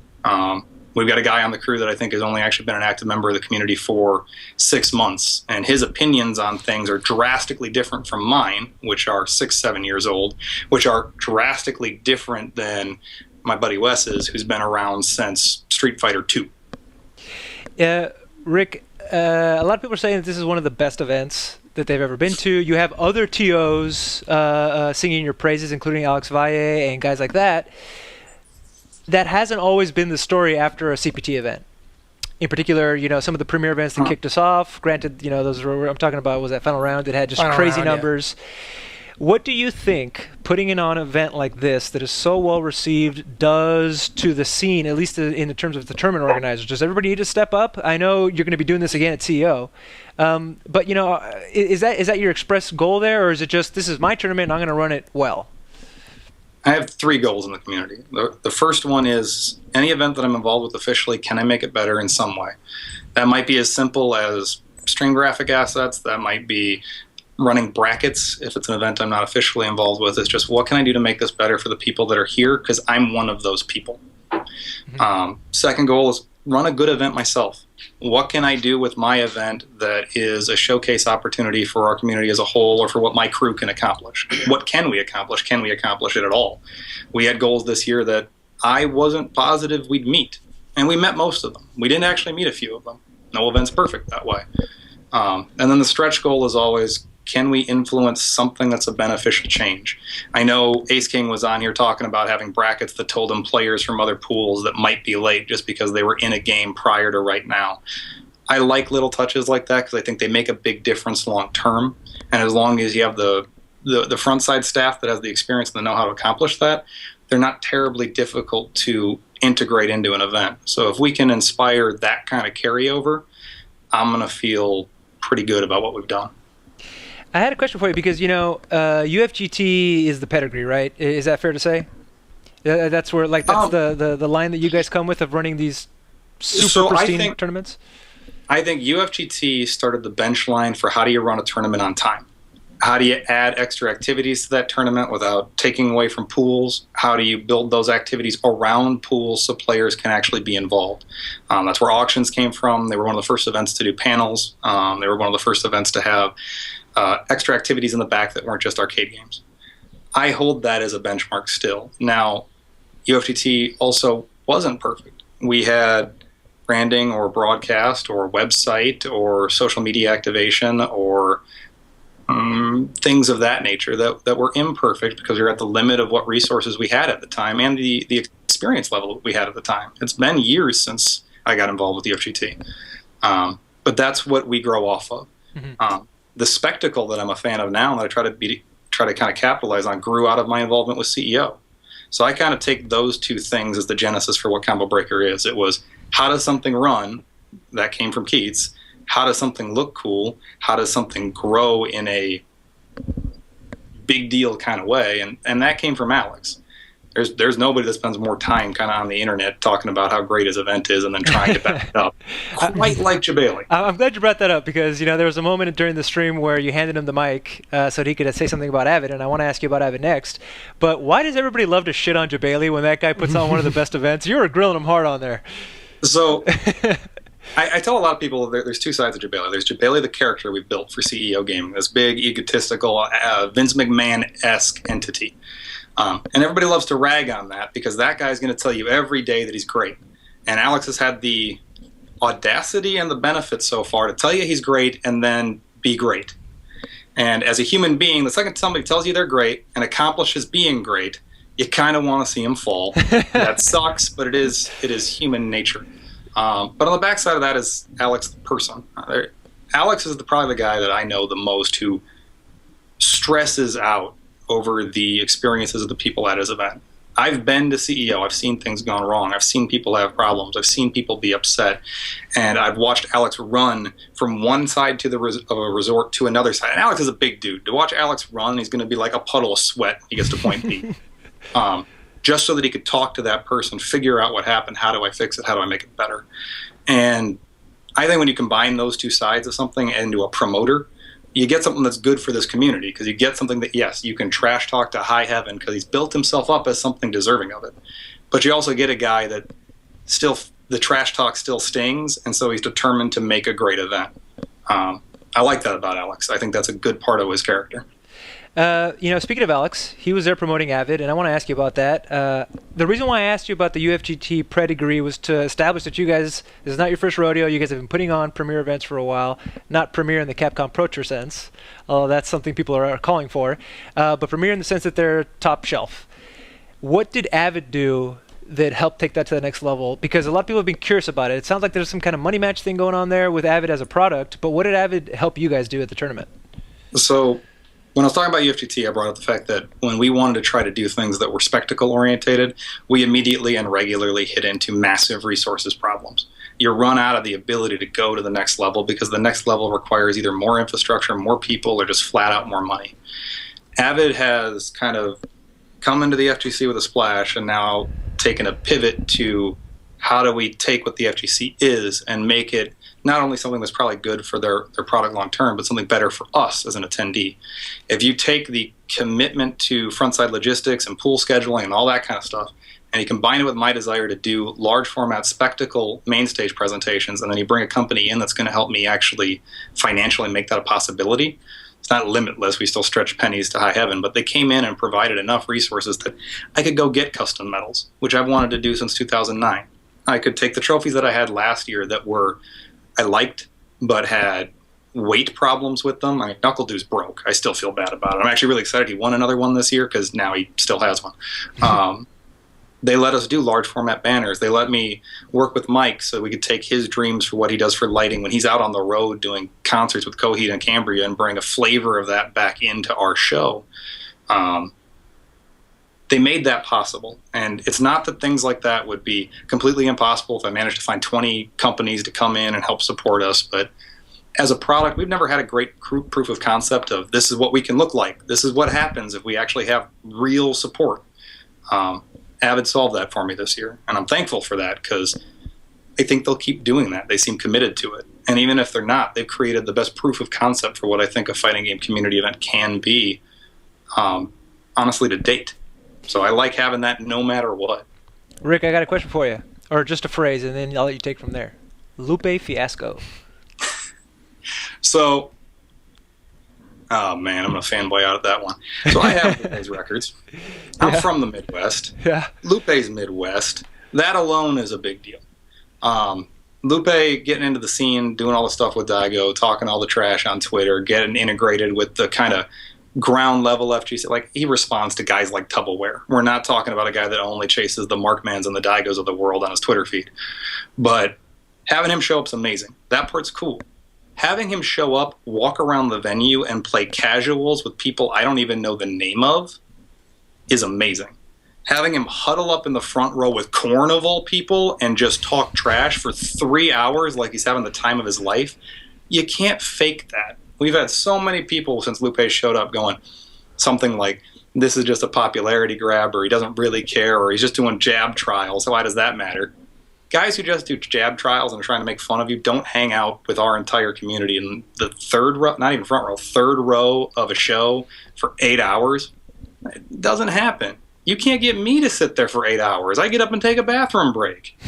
We've got a guy on the crew that I think has only actually been an active member of the community for 6 months, and his opinions on things are drastically different from mine, which are 6-7 years old, which are drastically different than my buddy Wes's, who's been around since Street Fighter 2. Rick, a lot of people are saying that this is one of the best events that they've ever been to. You have other TOs singing your praises, including Alex Valle and guys like that. That hasn't always been the story after a CPT event. In particular, some of the premier events that kicked us off, granted, those were, I'm talking about was that final round that had just crazy numbers. Yeah. What do you think putting in on an event like this that is so well received does to the scene, at least in the terms of the tournament organizers? Does everybody need to step up? I know you're going to be doing this again at CEO, but is that your express goal there, or is it just, this is my tournament and I'm going to run it well? I have 3 goals in the community. The first one is, any event that I'm involved with officially, can I make it better in some way? That might be as simple as stream graphic assets. That might be running brackets if it's an event I'm not officially involved with. It's just, what can I do to make this better for the people that are here? Because I'm one of those people. Mm-hmm. Second goal is run a good event myself. What can I do with my event that is a showcase opportunity for our community as a whole, or for what my crew can accomplish? What can we accomplish? Can we accomplish it at all? We had goals this year that I wasn't positive we'd meet, and we met most of them. We didn't actually meet a few of them. No event's perfect that way. And then the stretch goal is always, can we influence something that's a beneficial change? I know Ace King was on here talking about having brackets that told him players from other pools that might be late just because they were in a game prior to right now. I like little touches like that because I think they make a big difference long term. And as long as you have the front side staff that has the experience and the know how to accomplish that, they're not terribly difficult to integrate into an event. So if we can inspire that kind of carryover, I'm going to feel pretty good about what we've done. I had a question for you because, UFGT is the pedigree, right? Is that fair to say? That's where, that's the line that you guys come with of running these super pristine tournaments? I think UFGT started the bench line for how do you run a tournament on time? How do you add extra activities to that tournament without taking away from pools? How do you build those activities around pools so players can actually be involved? That's where auctions came from. They were one of the first events to do panels. They were one of the first events to have extra activities in the back that weren't just arcade games. I hold that as a benchmark still. Now, UFGT also wasn't perfect. We had branding or broadcast or website or social media activation or things of that nature that were imperfect because we were at the limit of what resources we had at the time and the experience level that we had at the time. It's been years since I got involved with UFGT. But that's what we grow off of. Mm-hmm. The spectacle that I'm a fan of now and that I try to kind of capitalize on grew out of my involvement with CEO. So I kind of take those two things as the genesis for what Combo Breaker is. It was, how does something run? That came from Keats. How does something look cool? How does something grow in a big deal kind of way? And that came from Alex. There's nobody that spends more time kind of on the internet talking about how great his event is and then trying to back it up. Quite like Jebailey. I'm glad you brought that up because, there was a moment during the stream where you handed him the mic so that he could say something about Avid, and I want to ask you about Avid next. But why does everybody love to shit on Jebailey when that guy puts on one of the best events? You were grilling him hard on there. So I tell a lot of people there's two sides of Jebailey. There's Jebailey, the character we built for CEO Gaming, this big, egotistical, Vince McMahon-esque entity. And everybody loves to rag on that because that guy's going to tell you every day that he's great. And Alex has had the audacity and the benefit so far to tell you he's great and then be great. And as a human being, the second somebody tells you they're great and accomplishes being great, you kind of want to see him fall. That sucks, but it is human nature. But on the backside of that is Alex the person. Alex is probably the guy that I know the most who stresses out over the experiences of the people at his event. I've been to CEO. I've seen things gone wrong. I've seen people have problems. I've seen people be upset. And I've watched Alex run from one side of a resort to another side. And Alex is a big dude. To watch Alex run, he's going to be like a puddle of sweat when he gets to point B. Just so that he could talk to that person, figure out what happened, how do I fix it, how do I make it better. And I think when you combine those two sides of something into a promoter, you get something that's good for this community, because you get something that, yes, you can trash talk to high heaven because he's built himself up as something deserving of it. But you also get a guy that still, the trash talk still stings, and so he's determined to make a great event. I like that about Alex. I think that's a good part of his character. Speaking of Alex, he was there promoting Avid, and I want to ask you about that. The reason why I asked you about the UFGT pedigree was to establish that you guys, this is not your first rodeo. You guys have been putting on premier events for a while, not premier in the Capcom Pro Tour sense, although that's something people are calling for, but premier in the sense that they're top shelf. What did Avid do that helped take that to the next level? Because a lot of people have been curious about it. It sounds like there's some kind of money match thing going on there with Avid as a product, but what did Avid help you guys do at the tournament? So when I was talking about UFGT, I brought up the fact that when we wanted to try to do things that were spectacle-orientated, we immediately and regularly hit into massive resources problems. You run out of the ability to go to the next level because the next level requires either more infrastructure, more people, or just flat-out more money. Avid has kind of come into the FGC with a splash and now taken a pivot to how do we take what the FGC is and make it not only something that's probably good for their product long term, but something better for us as an attendee. If you take the commitment to frontside logistics and pool scheduling and all that kind of stuff, and you combine it with my desire to do large format spectacle main stage presentations, and then you bring a company in that's going to help me actually financially make that a possibility, it's not limitless. We still stretch pennies to high heaven, but they came in and provided enough resources that I could go get custom medals, which I've wanted to do since 2009. I could take the trophies that I had last year that I liked, but had weight problems with them. I mean, Knuckle Dew's broke. I still feel bad about it. I'm actually really excited he won another one this year because now he still has one. They let us do large format banners. They let me work with Mike so we could take his dreams for what he does for lighting when he's out on the road doing concerts with Coheed and Cambria and bring a flavor of that back into our show. They made that possible. And it's not that things like that would be completely impossible if I managed to find 20 companies to come in and help support us. But as a product, we've never had a great proof of concept of this is what we can look like. This is what happens if we actually have real support. Avid solved that for me this year. And I'm thankful for that because I think they'll keep doing that. They seem committed to it. And even if they're not, they've created the best proof of concept for what I think a fighting game community event can be, honestly, to date. So I like having that no matter what. Rick, I got a question for you, or just a phrase, and then I'll let you take from there. Lupe Fiasco. So, oh man, I'm going to fanboy out at that one. So I have Lupe's records. I'm from the Midwest. Yeah. Lupe's Midwest. That alone is a big deal. Lupe getting into the scene, doing all the stuff with Daigo, talking all the trash on Twitter, getting integrated with the kind of ground level FGC. Like, he responds to guys like Tupperware. We're not talking about a guy that only chases the Markmans and the Daigos of the world on his Twitter feed. But having him show up is amazing. That part's cool. Having him show up, walk around the venue, and play casuals with people I don't even know the name of is amazing. Having him huddle up in the front row with Korn of all people and just talk trash for 3 hours like he's having the time of his life, you can't fake that. We've had so many people since Lupe showed up going something like, this is just a popularity grab, or he doesn't really care, or he's just doing jab trials. So why does that matter? Guys who just do jab trials and are trying to make fun of you don't hang out with our entire community in the third row, not even front row, third row of a show for 8 hours. It doesn't happen. You can't get me to sit there for 8 hours. I get up and take a bathroom break.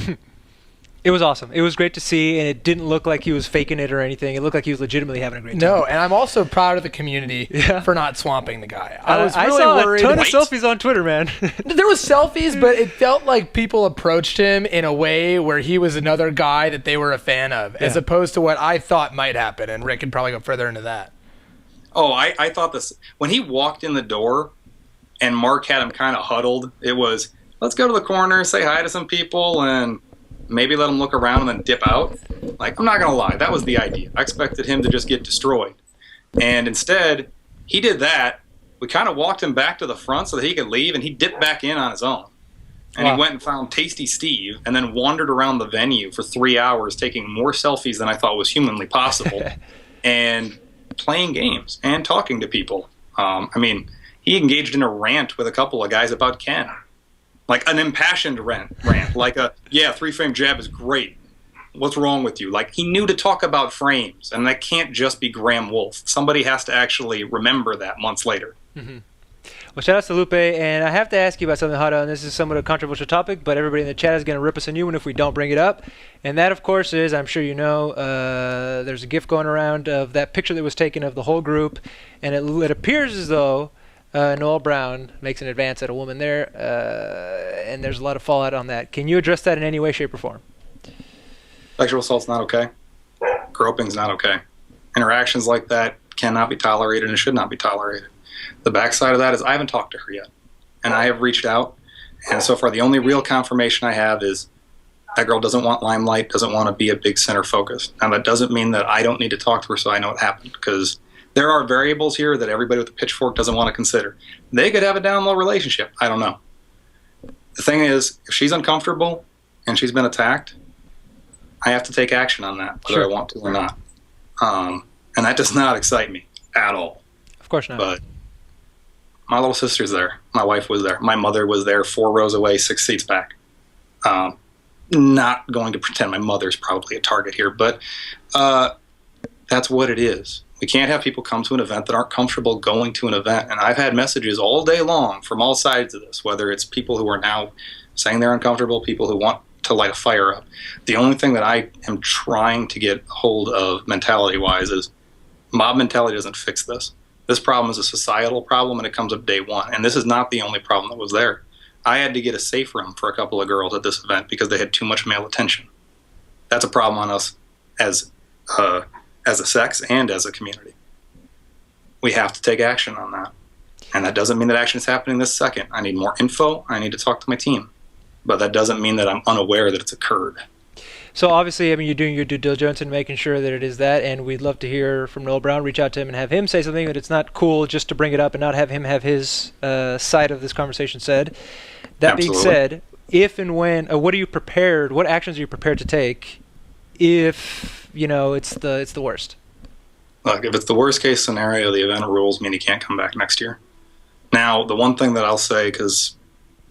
It was awesome. It was great to see, and it didn't look like he was faking it or anything. It looked like he was legitimately having a great time. No, and I'm also proud of the community for not swamping the guy. I was really saw worried. a ton of selfies on Twitter, man. There was selfies, but it felt like people approached him in a way where he was another guy that they were a fan of, as opposed to what I thought might happen, and Rick could probably go further into that. Oh, I thought this. When he walked in the door and Mark had him kind of huddled. It was, let's go to the corner, say hi to some people, and maybe let him look around and then dip out. Like, I'm not going to lie, that was the idea. I expected him to just get destroyed. And instead, he did that. We kind of walked him back to the front so that he could leave, and he dipped back in on his own. And He went and found Tasty Steve and then wandered around the venue for 3 hours taking more selfies than I thought was humanly possible and playing games and talking to people. I mean, he engaged in a rant with a couple of guys about Ken. Like an impassioned rant. Like three-frame jab is great. What's wrong with you? Like, he knew to talk about frames, and that can't just be Graham Wolf. Somebody has to actually remember that months later. Mm-hmm. Well, shout out to Lupe, and I have to ask you about something, Hadou, and this is somewhat a controversial topic, but everybody in the chat is going to rip us a new one if we don't bring it up. And that, of course, is, I'm sure you know, there's a GIF going around of that picture that was taken of the whole group, and it appears as though Noel Brown makes an advance at a woman there, and there's a lot of fallout on that. Can you address that in any way, shape, or form? Sexual assault's not okay. Groping's not okay. Interactions like that cannot be tolerated and should not be tolerated. The backside of that is I haven't talked to her yet, and I have reached out, and so far the only real confirmation I have is that girl doesn't want limelight, doesn't want to be a big center focus. Now, that doesn't mean that I don't need to talk to her so I know what happened, because there are variables here that everybody with a pitchfork doesn't want to consider. They could have a down-low relationship. I don't know. The thing is, if she's uncomfortable and she's been attacked, I have to take action on that, whether I want to or not. And that does not excite me at all. Of course not. But my little sister's there. My wife was there. My mother was there 4 rows away, 6 seats back. Not going to pretend my mother's probably a target here, but that's what it is. We can't have people come to an event that aren't comfortable going to an event. And I've had messages all day long from all sides of this, whether it's people who are now saying they're uncomfortable, people who want to light a fire up. The only thing that I am trying to get hold of mentality-wise is mob mentality doesn't fix this. This problem is a societal problem, and it comes up day one. And this is not the only problem that was there. I had to get a safe room for a couple of girls at this event because they had too much male attention. That's a problem on us as a sex and as a community. We have to take action on that. And that doesn't mean that action is happening this second. I need more info. I need to talk to my team. But that doesn't mean that I'm unaware that it's occurred. So obviously, I mean, you're doing your due diligence and making sure that it is that, and we'd love to hear from Noel Brown. Reach out to him and have him say something, but it's not cool just to bring it up and not have him have his side of this conversation said. That Absolutely. being said, if and when, what actions are you prepared to take if, it's the worst? Look, if it's the worst case scenario, the event rules mean he can't come back next year. Now, the one thing that I'll say, because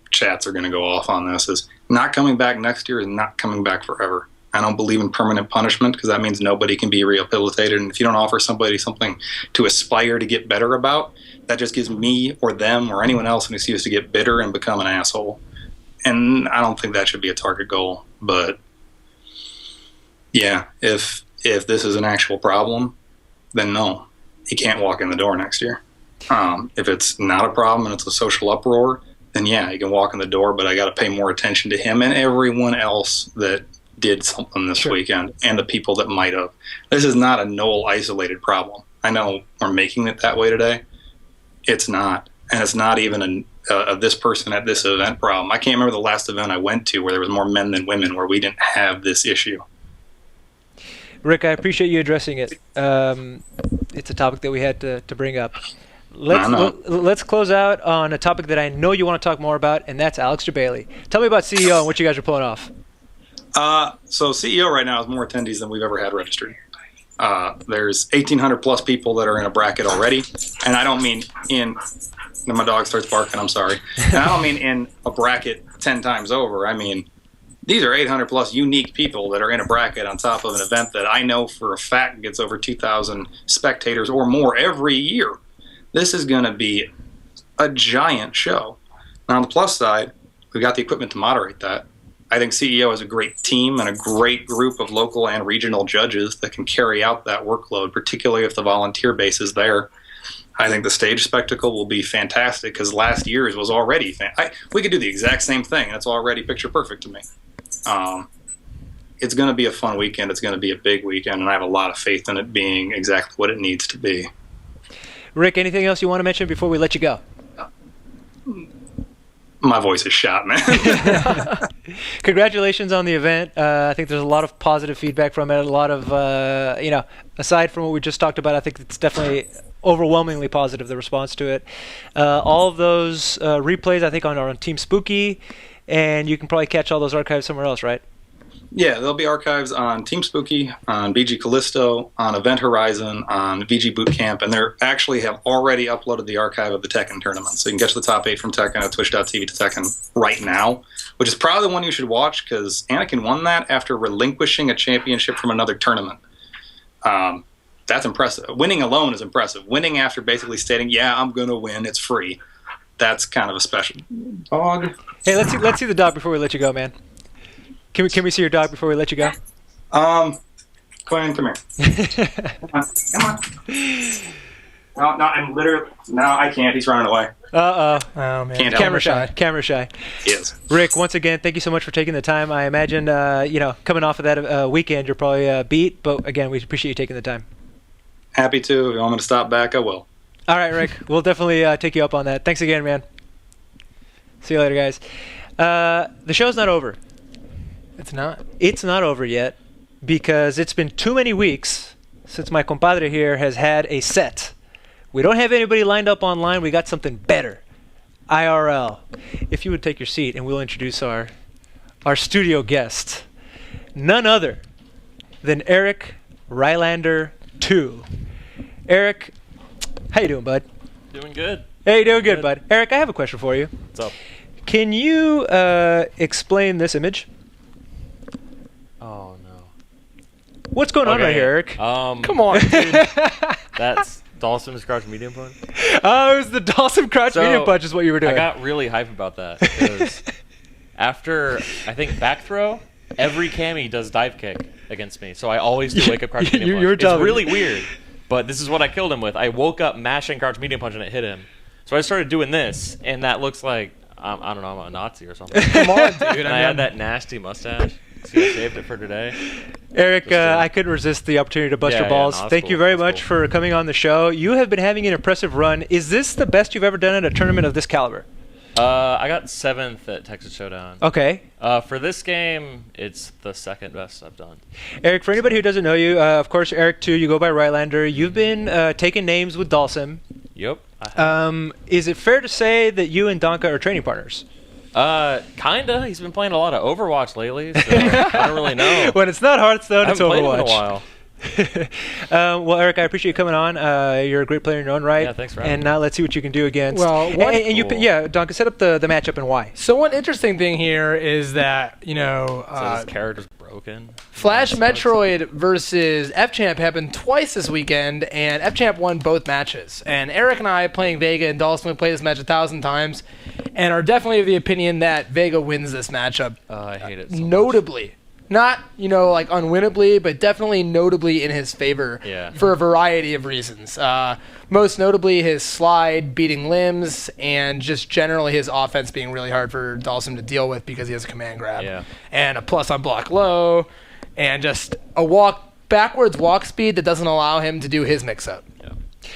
chats are going to go off on this, is not coming back next year is not coming back forever. I don't believe in permanent punishment because that means nobody can be rehabilitated. And if you don't offer somebody something to aspire to get better about, that just gives me or them or anyone else an excuse to get bitter and become an asshole. And I don't think that should be a target goal. But yeah, if this is an actual problem, then no, he can't walk in the door next year. If it's not a problem and it's a social uproar, then yeah, he can walk in the door, but I got to pay more attention to him and everyone else that did something this weekend and the people that might have. This is not a Noel isolated problem. I know we're making it that way today. It's not. And it's not even a this person at this event problem. I can't remember the last event I went to where there was more men than women where we didn't have this issue. Rick, I appreciate you addressing it. It's a topic that we had to bring up. Let's close out on a topic that I know you want to talk more about, and that's Alex Jebailey. Tell me about CEO and what you guys are pulling off. So CEO right now has more attendees than we've ever had registered. There's 1,800 plus people that are in a bracket already, and I don't mean in. My dog starts barking. I'm sorry. And I don't mean in a bracket 10 times over. I mean these are 800 plus unique people that are in a bracket on top of an event that I know for a fact gets over 2,000 spectators or more every year. This is going to be a giant show. Now, on the plus side, we've got the equipment to moderate that. I think CEO has a great team and a great group of local and regional judges that can carry out that workload, particularly if the volunteer base is there. I think the stage spectacle will be fantastic because last year's was already we could do the exact same thing, and it's already picture perfect to me. It's going to be a fun weekend. It's going to be a big weekend, and I have a lot of faith in it being exactly what it needs to be. Rick, anything else you want to mention before we let you go? my voice is shot, man. Congratulations on the event. I think there's a lot of positive feedback from it. A lot of, aside from what we just talked about, I think it's definitely overwhelmingly positive, the response to it. All of those replays, I think, are on Team Spooky, and you can probably catch all those archives somewhere else, right? Yeah, there'll be archives on Team Spooky, on VG Callisto, on Event Horizon, on VG Bootcamp, and they actually have already uploaded the archive of the Tekken tournament. So you can get to the top 8 from Tekken at twitch.tv to Tekken right now, which is probably the one you should watch because Anakin won that after relinquishing a championship from another tournament. That's impressive. Winning alone is impressive. Winning after basically stating, yeah, I'm going to win, it's free. That's kind of a special dog. Hey, let's see the dog before we let you go, man. Can we see your dog before we let you go? Quinn, come here. Come on. No, I'm literally... No, I can't. He's running away. Uh-oh. Oh, man. Can't Camera shy. Camera shy. He is. Rick, once again, thank you so much for taking the time. I imagine, coming off of that weekend, you're probably beat. But, again, we appreciate you taking the time. Happy to. If you want me to stop back, I will. All right, Rick. We'll definitely take you up on that. Thanks again, man. See you later, guys. The show's not over. It's not. It's not over yet because it's been too many weeks since my compadre here has had a set. We don't have anybody lined up online. We got something better. IRL. If you would take your seat and we'll introduce our studio guest. None other than Eric Rylander 2. Eric, how you doing, bud? Doing good. Hey, doing good, bud. Eric, I have a question for you. What's up? Can you explain this image? Oh no. What's going on right here, Eric? Come on, dude. That's Dawson's crouch medium punch. Oh, it was the Dawson crouch medium punch is what you were doing. I got really hype about that because after I think back throw, every cami does dive kick against me, so I always do wake up crouch medium punch. It's really weird, but this is what I killed him with. I woke up mashing crouch medium punch and it hit him. So I started doing this, and that looks like I don't know, I'm a Nazi or something. Come on, dude. And I had that nasty mustache. See, I saved it for today. Eric, I couldn't resist the opportunity to bust your balls. no, Thank you very much for coming on the show. You have been having an impressive run. Is this the best you've ever done at a tournament of this caliber? I got 7th at Texas Showdown. Okay. For this game, it's the 2nd best I've done. Eric, for anybody who doesn't know you, of course, Eric 2, you go by Rylander. You've been taking names with Dalsum. Yep. Is it fair to say that you and Danke are training partners? Kinda. He's been playing a lot of Overwatch lately, so I don't really know. When it's not Hearthstone, it's I haven't Overwatch. played him in a while. Well, Eric, I appreciate you coming on. You're a great player in your own right. Yeah, thanks for having And me. now let's see what you can do against. Well, Danke, set up the matchup and why. So one interesting thing here is that, So this character's broken. Flash Metroid versus F-Champ happened twice this weekend, and F-Champ won both matches. And Eric and I, playing Vega and Dawson, we played this match 1,000 times, and are definitely of the opinion that Vega wins this matchup. I hate it so Notably. Not, like unwinnably, but definitely notably in his favor for a variety of reasons. Most notably his slide, beating limbs, and just generally his offense being really hard for Dawson to deal with because he has a command grab. Yeah. And a plus on block low, and just a backwards walk speed that doesn't allow him to do his mix-up. Yeah.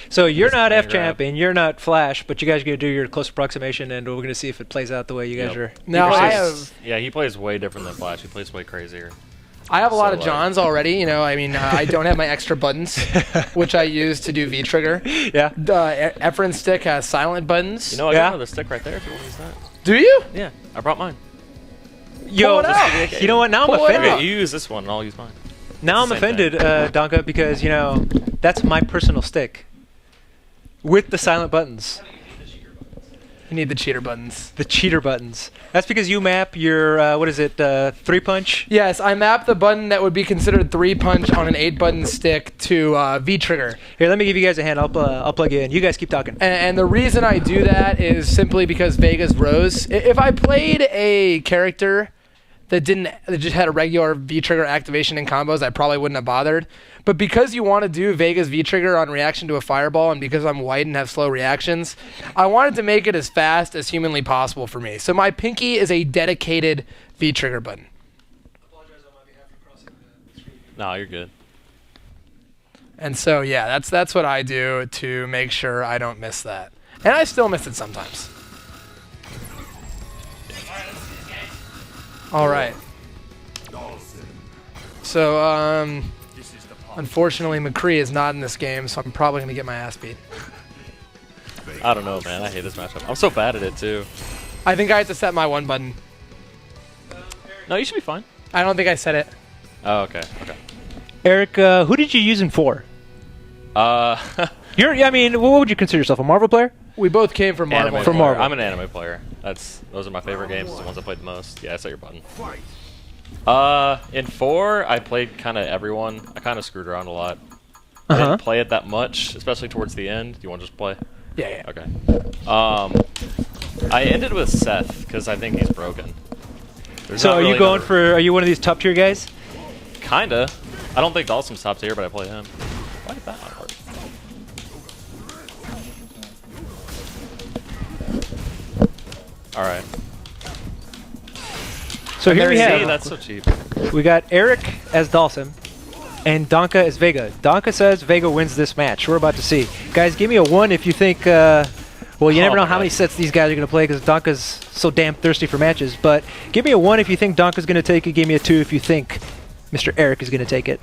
So you're not command F-Champ grab. and you're not Flash, but you guys are going to do your close approximation, and we're going to see if it plays out the way you guys are. Now, Yeah, he plays way different than Flash. He plays way crazier. I have a lot So, of like- Johns already. I don't have my extra buttons, which I use to do V-trigger. Yeah. Efren's stick has silent buttons. You know, I Yeah. got another stick right there if you want to use that. Do you? Yeah, I brought mine. Yo, Pull it out. you know what? Now I'm Pull it offended. out. Okay, you use this one and I'll use mine. Now I'm It's the same offended, Danke, because, that's my personal stick. With the silent buttons. You need the cheater buttons. The cheater buttons. That's because you map your, 3-punch? Yes, I map the button that would be considered 3-punch on an 8-button stick to V-trigger. Here, let me give you guys a hand. I'll plug you in. You guys keep talking. And the reason I do that is simply because Vega's Rose. If I played a character that just had a regular V-trigger activation in combos, I probably wouldn't have bothered. But because you want to do Vega's V-trigger on reaction to a fireball, and because I'm white and have slow reactions, I wanted to make it as fast as humanly possible for me. So my pinky is a dedicated V-trigger button. No, you're good. And so, yeah, that's what I do to make sure I don't miss that. And I still miss it sometimes. All right. So, unfortunately, McCree is not in this game, so I'm probably going to get my ass beat. I don't know, man. I hate this matchup. I'm so bad at it, too. I think I have to set my 1 button. No, you should be fine. I don't think I set it. Oh, okay. Okay. Eric, who did you use in 4? I mean, what would you consider yourself, a Marvel player? We both came from Marvel. From Marvel. I'm an anime player. Those are my favorite games. It's the ones I played the most. Yeah, set your button. In 4, I played kind of everyone. I kind of screwed around a lot. I didn't play it that much, especially towards the end. Do you want to just play? Yeah. Okay. I ended with Seth because I think he's broken. So are you going for? Are you one of these top tier guys? Kinda. I don't think Dawson's top tier, but I play him. Why did that not work? All right. So here we have. That's so cheap. We got Eric as Dawson, and Danke as Vega. Danke says Vega wins this match. We're about to see. Guys, give me a 1 if you think. Well, you never know how many sets these guys are going to play because Danke's so damn thirsty for matches. But give me a 1 if you think Danke's going to take it. Give me a 2 if you think Mr. Eric is going to take it.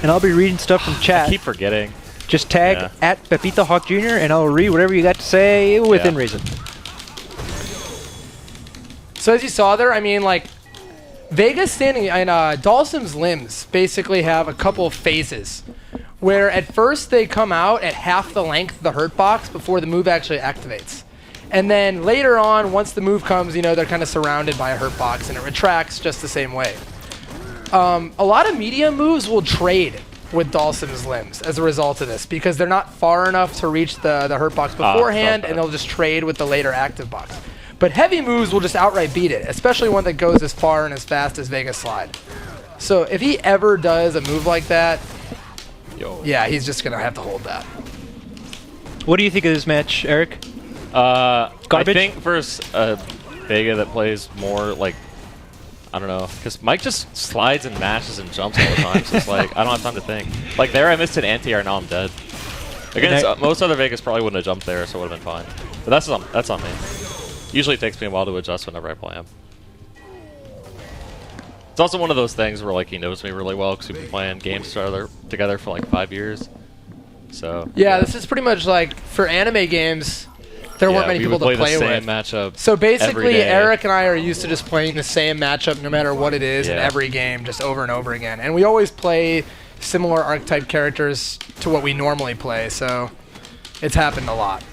And I'll be reading stuff from chat. I keep forgetting. Just tag at Pepito Hawk Jr. and I'll read whatever you got to say within reason. So as you saw there, I mean, like, Vega's standing and Dawson's limbs basically have a couple of phases where at first they come out at half the length of the hurt box before the move actually activates. And then later on, once the move comes, you know, they're kind of surrounded by a hurt box and it retracts just the same way. A lot of medium moves will trade with Dawson's limbs as a result of this because they're not far enough to reach the hurt box beforehand and they'll just trade with the later active box. But heavy moves will just outright beat it, especially one that goes as far and as fast as Vega's slide. So if he ever does a move like that, yeah, he's just going to have to hold that. What do you think of this match, Eric? Garbage? I think versus Vega that plays more like, I don't know, because Mike just slides and mashes and jumps all the time, so it's like, I don't have time to think. Like there I missed an anti-air, now I'm dead. Against most other Vegas probably wouldn't have jumped there, so it would have been fine. But that's on me. Usually it takes me a while to adjust whenever I play him. It's also one of those things where like he knows me really well because we've been playing games together for like 5 years. So yeah, this is pretty much like for anime games. There weren't many people to play with. The same matchup. So basically, Eric and I are used to just playing the same matchup no matter what it is in every game, just over and over again. And we always play similar archetype characters to what we normally play, so it's happened a lot.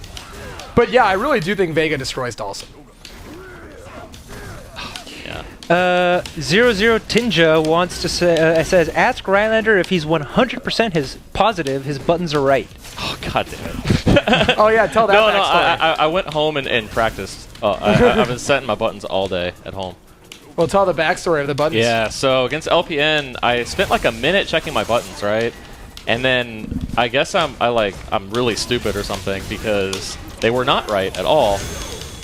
But yeah, I really do think Vega destroys Dawson. Zero Tinja wants to say, says, ask Rylander if he's 100% positive his buttons are right. Oh, god damn it. Oh yeah, tell that No, backstory. I went home and practiced. I've been setting my buttons all day at home. Well, tell the backstory of the buttons. Yeah, so against LPN, I spent like a minute checking my buttons, right? And then I guess I'm really stupid or something because they were not right at all.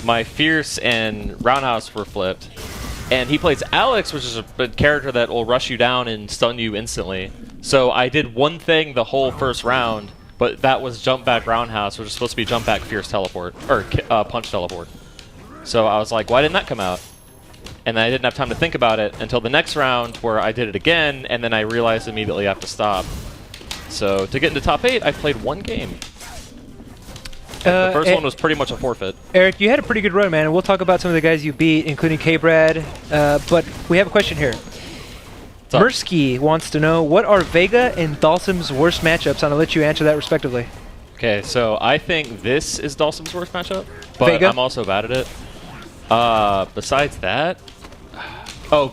My Fierce and Roundhouse were flipped. And he plays Alex, which is a character that will rush you down and stun you instantly. So I did one thing the whole first round, but that was jump back Roundhouse, which is supposed to be jump back Fierce teleport, or punch teleport. So I was like, why didn't that come out? And then I didn't have time to think about it until the next round where I did it again, and then I realized immediately I have to stop. So to get into top 8, I played one game. The first one was pretty much a forfeit. Eric, you had a pretty good run, man, and we'll talk about some of the guys you beat, including K-Brad. But we have a question here. Mursky wants to know, what are Vega and Dawson's worst matchups? And I'll let you answer that respectively. Okay, so I think this is Dawson's worst matchup, but Vega? I'm also bad at it. Besides that,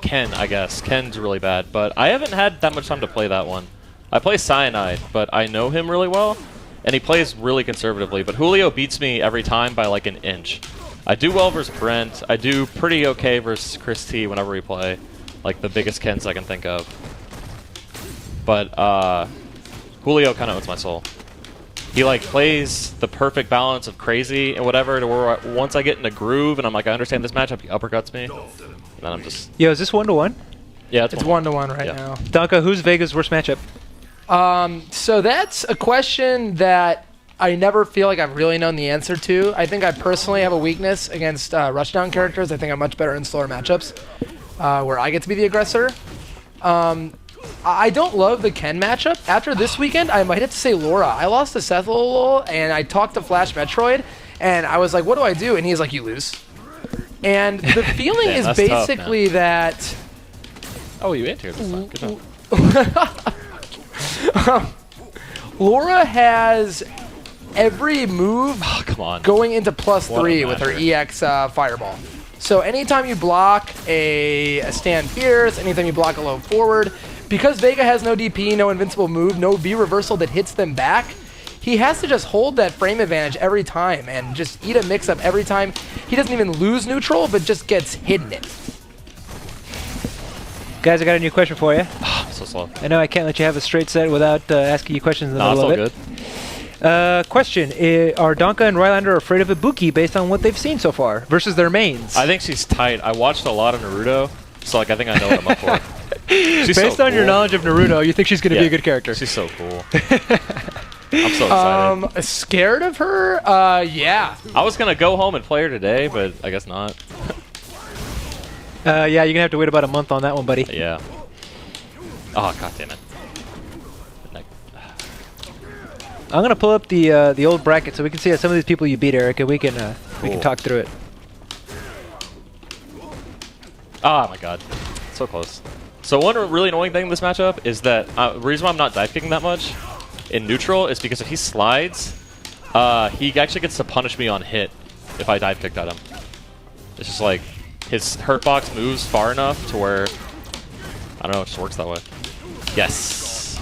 Ken, I guess. Ken's really bad, but I haven't had that much time to play that one. I play Cyanide, but I know him really well. And he plays really conservatively, but Julio beats me every time by like an inch. I do well versus Brent. I do pretty okay versus Chris T whenever we play. Like the biggest Kens I can think of. But Julio kind of owns my soul. He like plays the perfect balance of crazy and whatever to where once I get in a groove and I'm like, I understand this matchup, he uppercuts me. And then I'm just... Yo, is this 1-1? Yeah, it's 1-1 right now. Danke, who's Vega's worst matchup? So that's a question that I never feel like I've really known the answer to. I think I personally have a weakness against rushdown characters. I think I'm much better in slower matchups where I get to be the aggressor. I don't love the Ken matchup. After this weekend, I might have to say Laura. I lost to Seth a little, and I talked to Flash Metroid, and I was like, what do I do? And he's like, you lose. And the feeling is basically that... Oh, you ate here this time. Good job. Laura has every move going into +3 with her EX Fireball. So anytime you block a stand fierce, anytime you block a low forward, because Vega has no DP, no invincible move, no V reversal that hits them back, he has to just hold that frame advantage every time and just eat a mix-up every time. He doesn't even lose neutral, but just gets hidden it. Guys, I got a new question for you. I'm so slow. I know I can't let you have a straight set without asking you questions in the middle of it. Good. Question, are Danke and Rylander afraid of Ibuki based on what they've seen so far versus their mains? I think she's tight. I watched a lot of Naruto, so like I think I know what I'm up for. She's based on your knowledge of Naruto, you think she's going to be a good character? She's so cool. I'm so excited. Scared of her? Yeah. I was going to go home and play her today, but I guess not. Yeah, you're going to have to wait about a month on that one, buddy. Yeah. Oh, god damn it. I'm going to pull up the old bracket so we can see some of these people you beat, Eric, and we can talk through it. Oh my god. So close. So one really annoying thing in this matchup is that the reason why I'm not dive kicking that much in neutral is because if he slides, he actually gets to punish me on hit if I dive kicked at him. It's just like his hurt box moves far enough to where I don't know, it just works that way. Yes.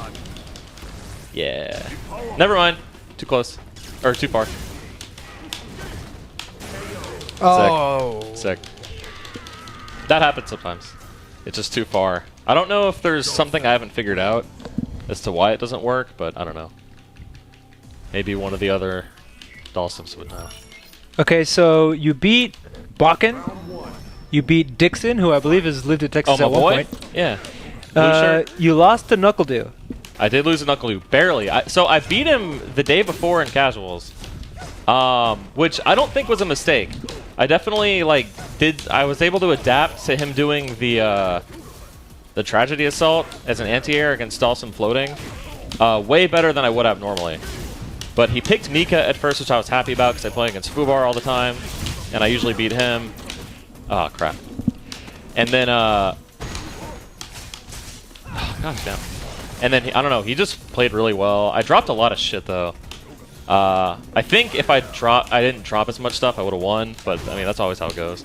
Yeah. Never mind. Too close. Or too far. Oh. Sick. That happens sometimes. It's just too far. I don't know if there's something I haven't figured out as to why it doesn't work, but I don't know. Maybe one of the other Dalsims would know. Okay, so you beat Bakken. You beat Dixon, who I believe has lived in Texas at one point. Yeah. You lost to Knuckledew. I did lose to Knuckledew, barely. So I beat him the day before in casuals, which I don't think was a mistake. I definitely I was able to adapt to him doing the tragedy assault as an anti-air against Dalsim floating, way better than I would have normally. But he picked Mika at first, which I was happy about because I play against Fubar all the time, and I usually beat him. Oh crap! And then god damn. And then I don't know. He just played really well. I dropped a lot of shit though. I think if I didn't drop as much stuff, I would have won. But I mean, that's always how it goes.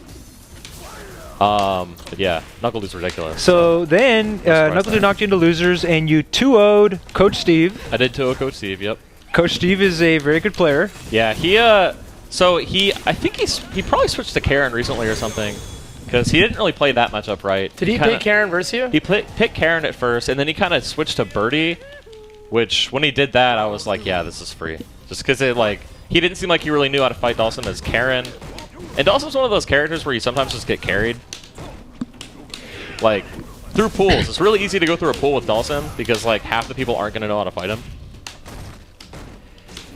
But yeah, Knuckledew's ridiculous. So then, Knuckledew knocked you into losers, and you 2-0'd Coach Steve. I did 2-0 Coach Steve. Yep. Coach Steve is a very good player. Yeah, I think he probably switched to Karen recently or something, because he didn't really play that much up right. Did he pick Karen versus you? He picked Karen at first, and then he kind of switched to Birdie, which when he did that, I was like, yeah, this is free. Just because he didn't seem like he really knew how to fight Dalsim as Karen. And Dalsim's one of those characters where you sometimes just get carried. Like, through pools. It's really easy to go through a pool with Dalsim because half the people aren't going to know how to fight him.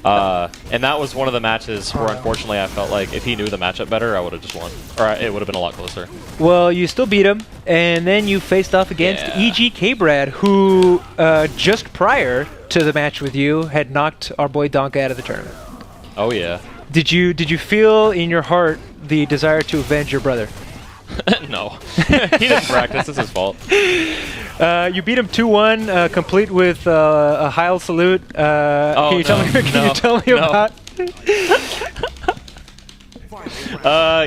And that was one of the matches where unfortunately I felt like if he knew the matchup better, I would have just won. Or it would have been a lot closer. Well, you still beat him, and then you faced off against EGK Brad, who just prior to the match with you had knocked our boy Danke out of the tournament. Oh yeah. Did you feel in your heart the desire to avenge your brother? No. He didn't practice. It's his fault. You beat him 2-1, complete with a Heil salute. Can you tell me about?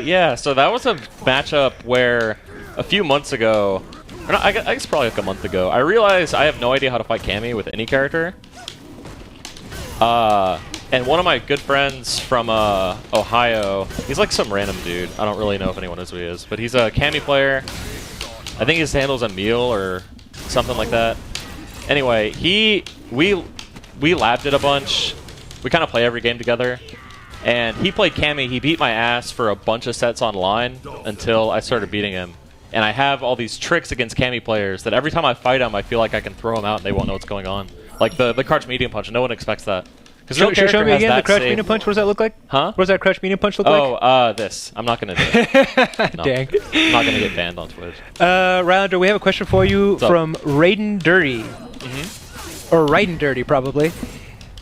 Yeah. So that was a matchup where a few months ago, or not, I guess probably a month ago, I realized I have no idea how to fight Cammy with any character. And one of my good friends from Ohio, he's like some random dude. I don't really know if anyone knows who he is, but he's a Cammy player. I think his handle's Emil or something like that. Anyway, we labbed it a bunch. We kind of play every game together. And he played Cammy. He beat my ass for a bunch of sets online until I started beating him. And I have all these tricks against Cammy players that every time I fight them, I feel like I can throw them out and they won't know what's going on. Like the Karch medium punch. No one expects that. Because no Show character me has again the that crouch safe. medium punch. What does that look like? Huh? What does that crouch medium punch look like? Oh, this. I'm not gonna do it. No. Dang. I'm not gonna get banned on Twitch. Rylander, we have a question for you What's up? from Raiden Dirty. Or Raiden Dirty, probably.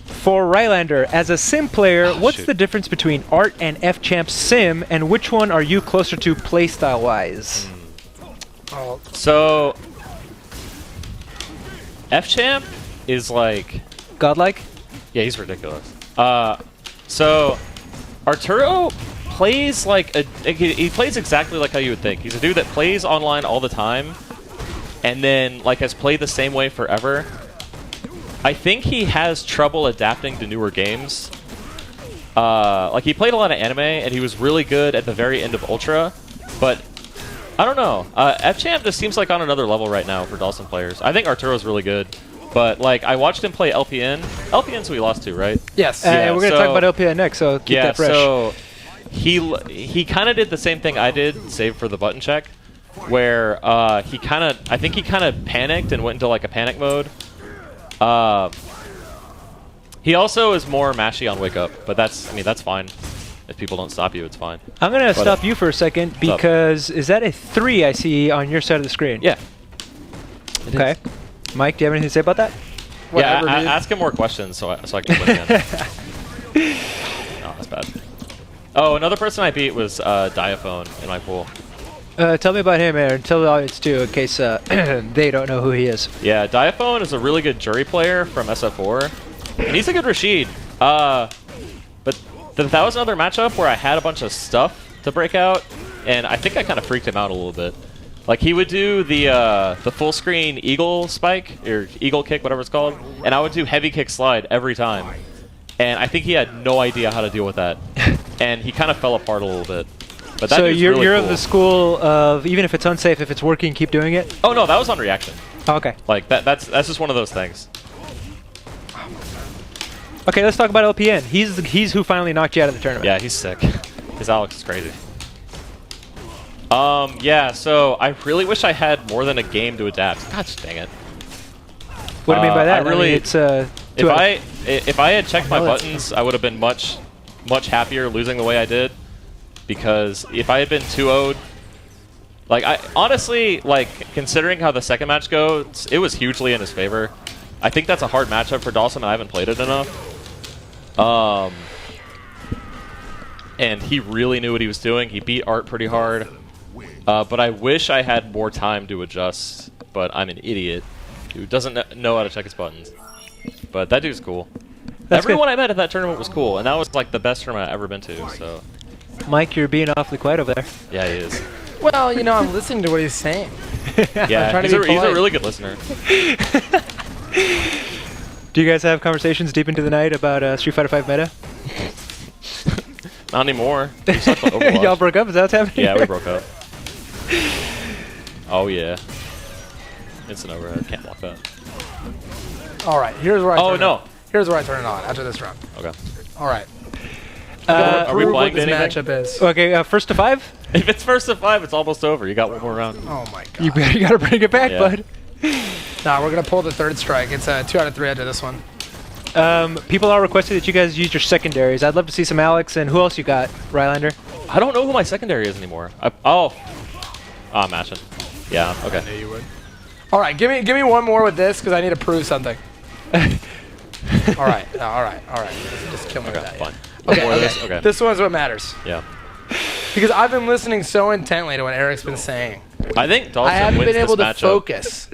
For Rylander, as a sim player, what's the difference between Art and F-Champ Sim, and which one are you closer to playstyle-wise? So, F-Champ is like... Godlike? Yeah, he's ridiculous. So, Arturo plays like he plays exactly like how you would think. He's a dude that plays online all the time, and then like has played the same way forever. I think he has trouble adapting to newer games. Like he played a lot of anime, and he was really good at the very end of Ultra, but I don't know. F-Champ just seems like on another level right now for Dawson players. I think Arturo's really good. But, like, I watched him play LPN. LPN's who we lost to, right? Yes. We're going to talk about LPN next, so keep that fresh. So he kind of did the same thing I did, save for the button check, where I think he kind of panicked and went into, like, a panic mode. He also is more mashy on Wake Up, but that's fine. If people don't stop you, it's fine. I'm going to stop you for a second, because is that a 3 I see on your side of the screen? Yeah. Okay. Mike, do you have anything to say about that? Whatever, yeah, ask him more questions so I can win again. No, that's bad. Oh, another person I beat was Diaphone in my pool. Tell me about him, Aaron. Tell the audience, too, in case they don't know who he is. Yeah, Diaphone is a really good jury player from SF4, and he's a good Rashid. But that was another matchup where I had a bunch of stuff to break out, and I think I kind of freaked him out a little bit. Like, he would do the full screen eagle spike, or eagle kick, whatever it's called, and I would do heavy kick slide every time. And I think he had no idea how to deal with that. And he kind of fell apart a little bit. But that so you're really of cool. the school of, even if it's unsafe, if it's working, keep doing it? Oh, no, that was on reaction. Oh, okay. Like, that's just one of those things. Okay, let's talk about LPN. He's who finally knocked you out of the tournament. Yeah, he's sick. His Alex is crazy. Yeah, so I really wish I had more than a game to adapt. Gosh dang it. What do you mean by that? I really, it's if I had checked my buttons, I would have been much happier losing the way I did. Because if I had been 2-0'd, like honestly, like considering how the second match goes, it was hugely in his favor. I think that's a hard matchup for Dawson, and I haven't played it enough. And he really knew what he was doing. He beat Art pretty hard. But I wish I had more time to adjust, but I'm an idiot who doesn't know how to check his buttons. But that dude's cool. Everyone I met at that tournament was cool, and that was like the best tournament I've ever been to. So, Mike, you're being awfully quiet over there. yeah, he is. Well, you know, I'm listening to what he's saying. Yeah, he's a really good listener. Do you guys have conversations deep into the night about Street Fighter V meta? Not anymore. We talked about Overwatch. Y'all broke up? Is that what's happening? Yeah, we broke up. Oh yeah. Instant overhead. Can't block that. All right, here's where I turn no. it. Here's where I turn it on after this round. Okay. All right. Are we Prove playing what this anything? matchup is. Okay, first to 5? If it's first to 5, it's almost over. You got one more round. Oh my god. You gotta bring it back, Yeah. bud. Nah, we're gonna pull the third strike. It's a 2 out of 3 after this one. People are requesting that you guys use your secondaries. I'd love to see some Alex, and who else you got, Rylander? I don't know who my secondary is anymore. I'm matching. Yeah, okay. I knew you would. All right, give me one more with this because I need to prove something. all right. Just kill me with that. Fine. Okay, More of okay. this? Okay. This one's what matters. Yeah. Because I've been listening so intently to what Eric's been saying. I think Dawson I haven't wins been able to this matchup. focus.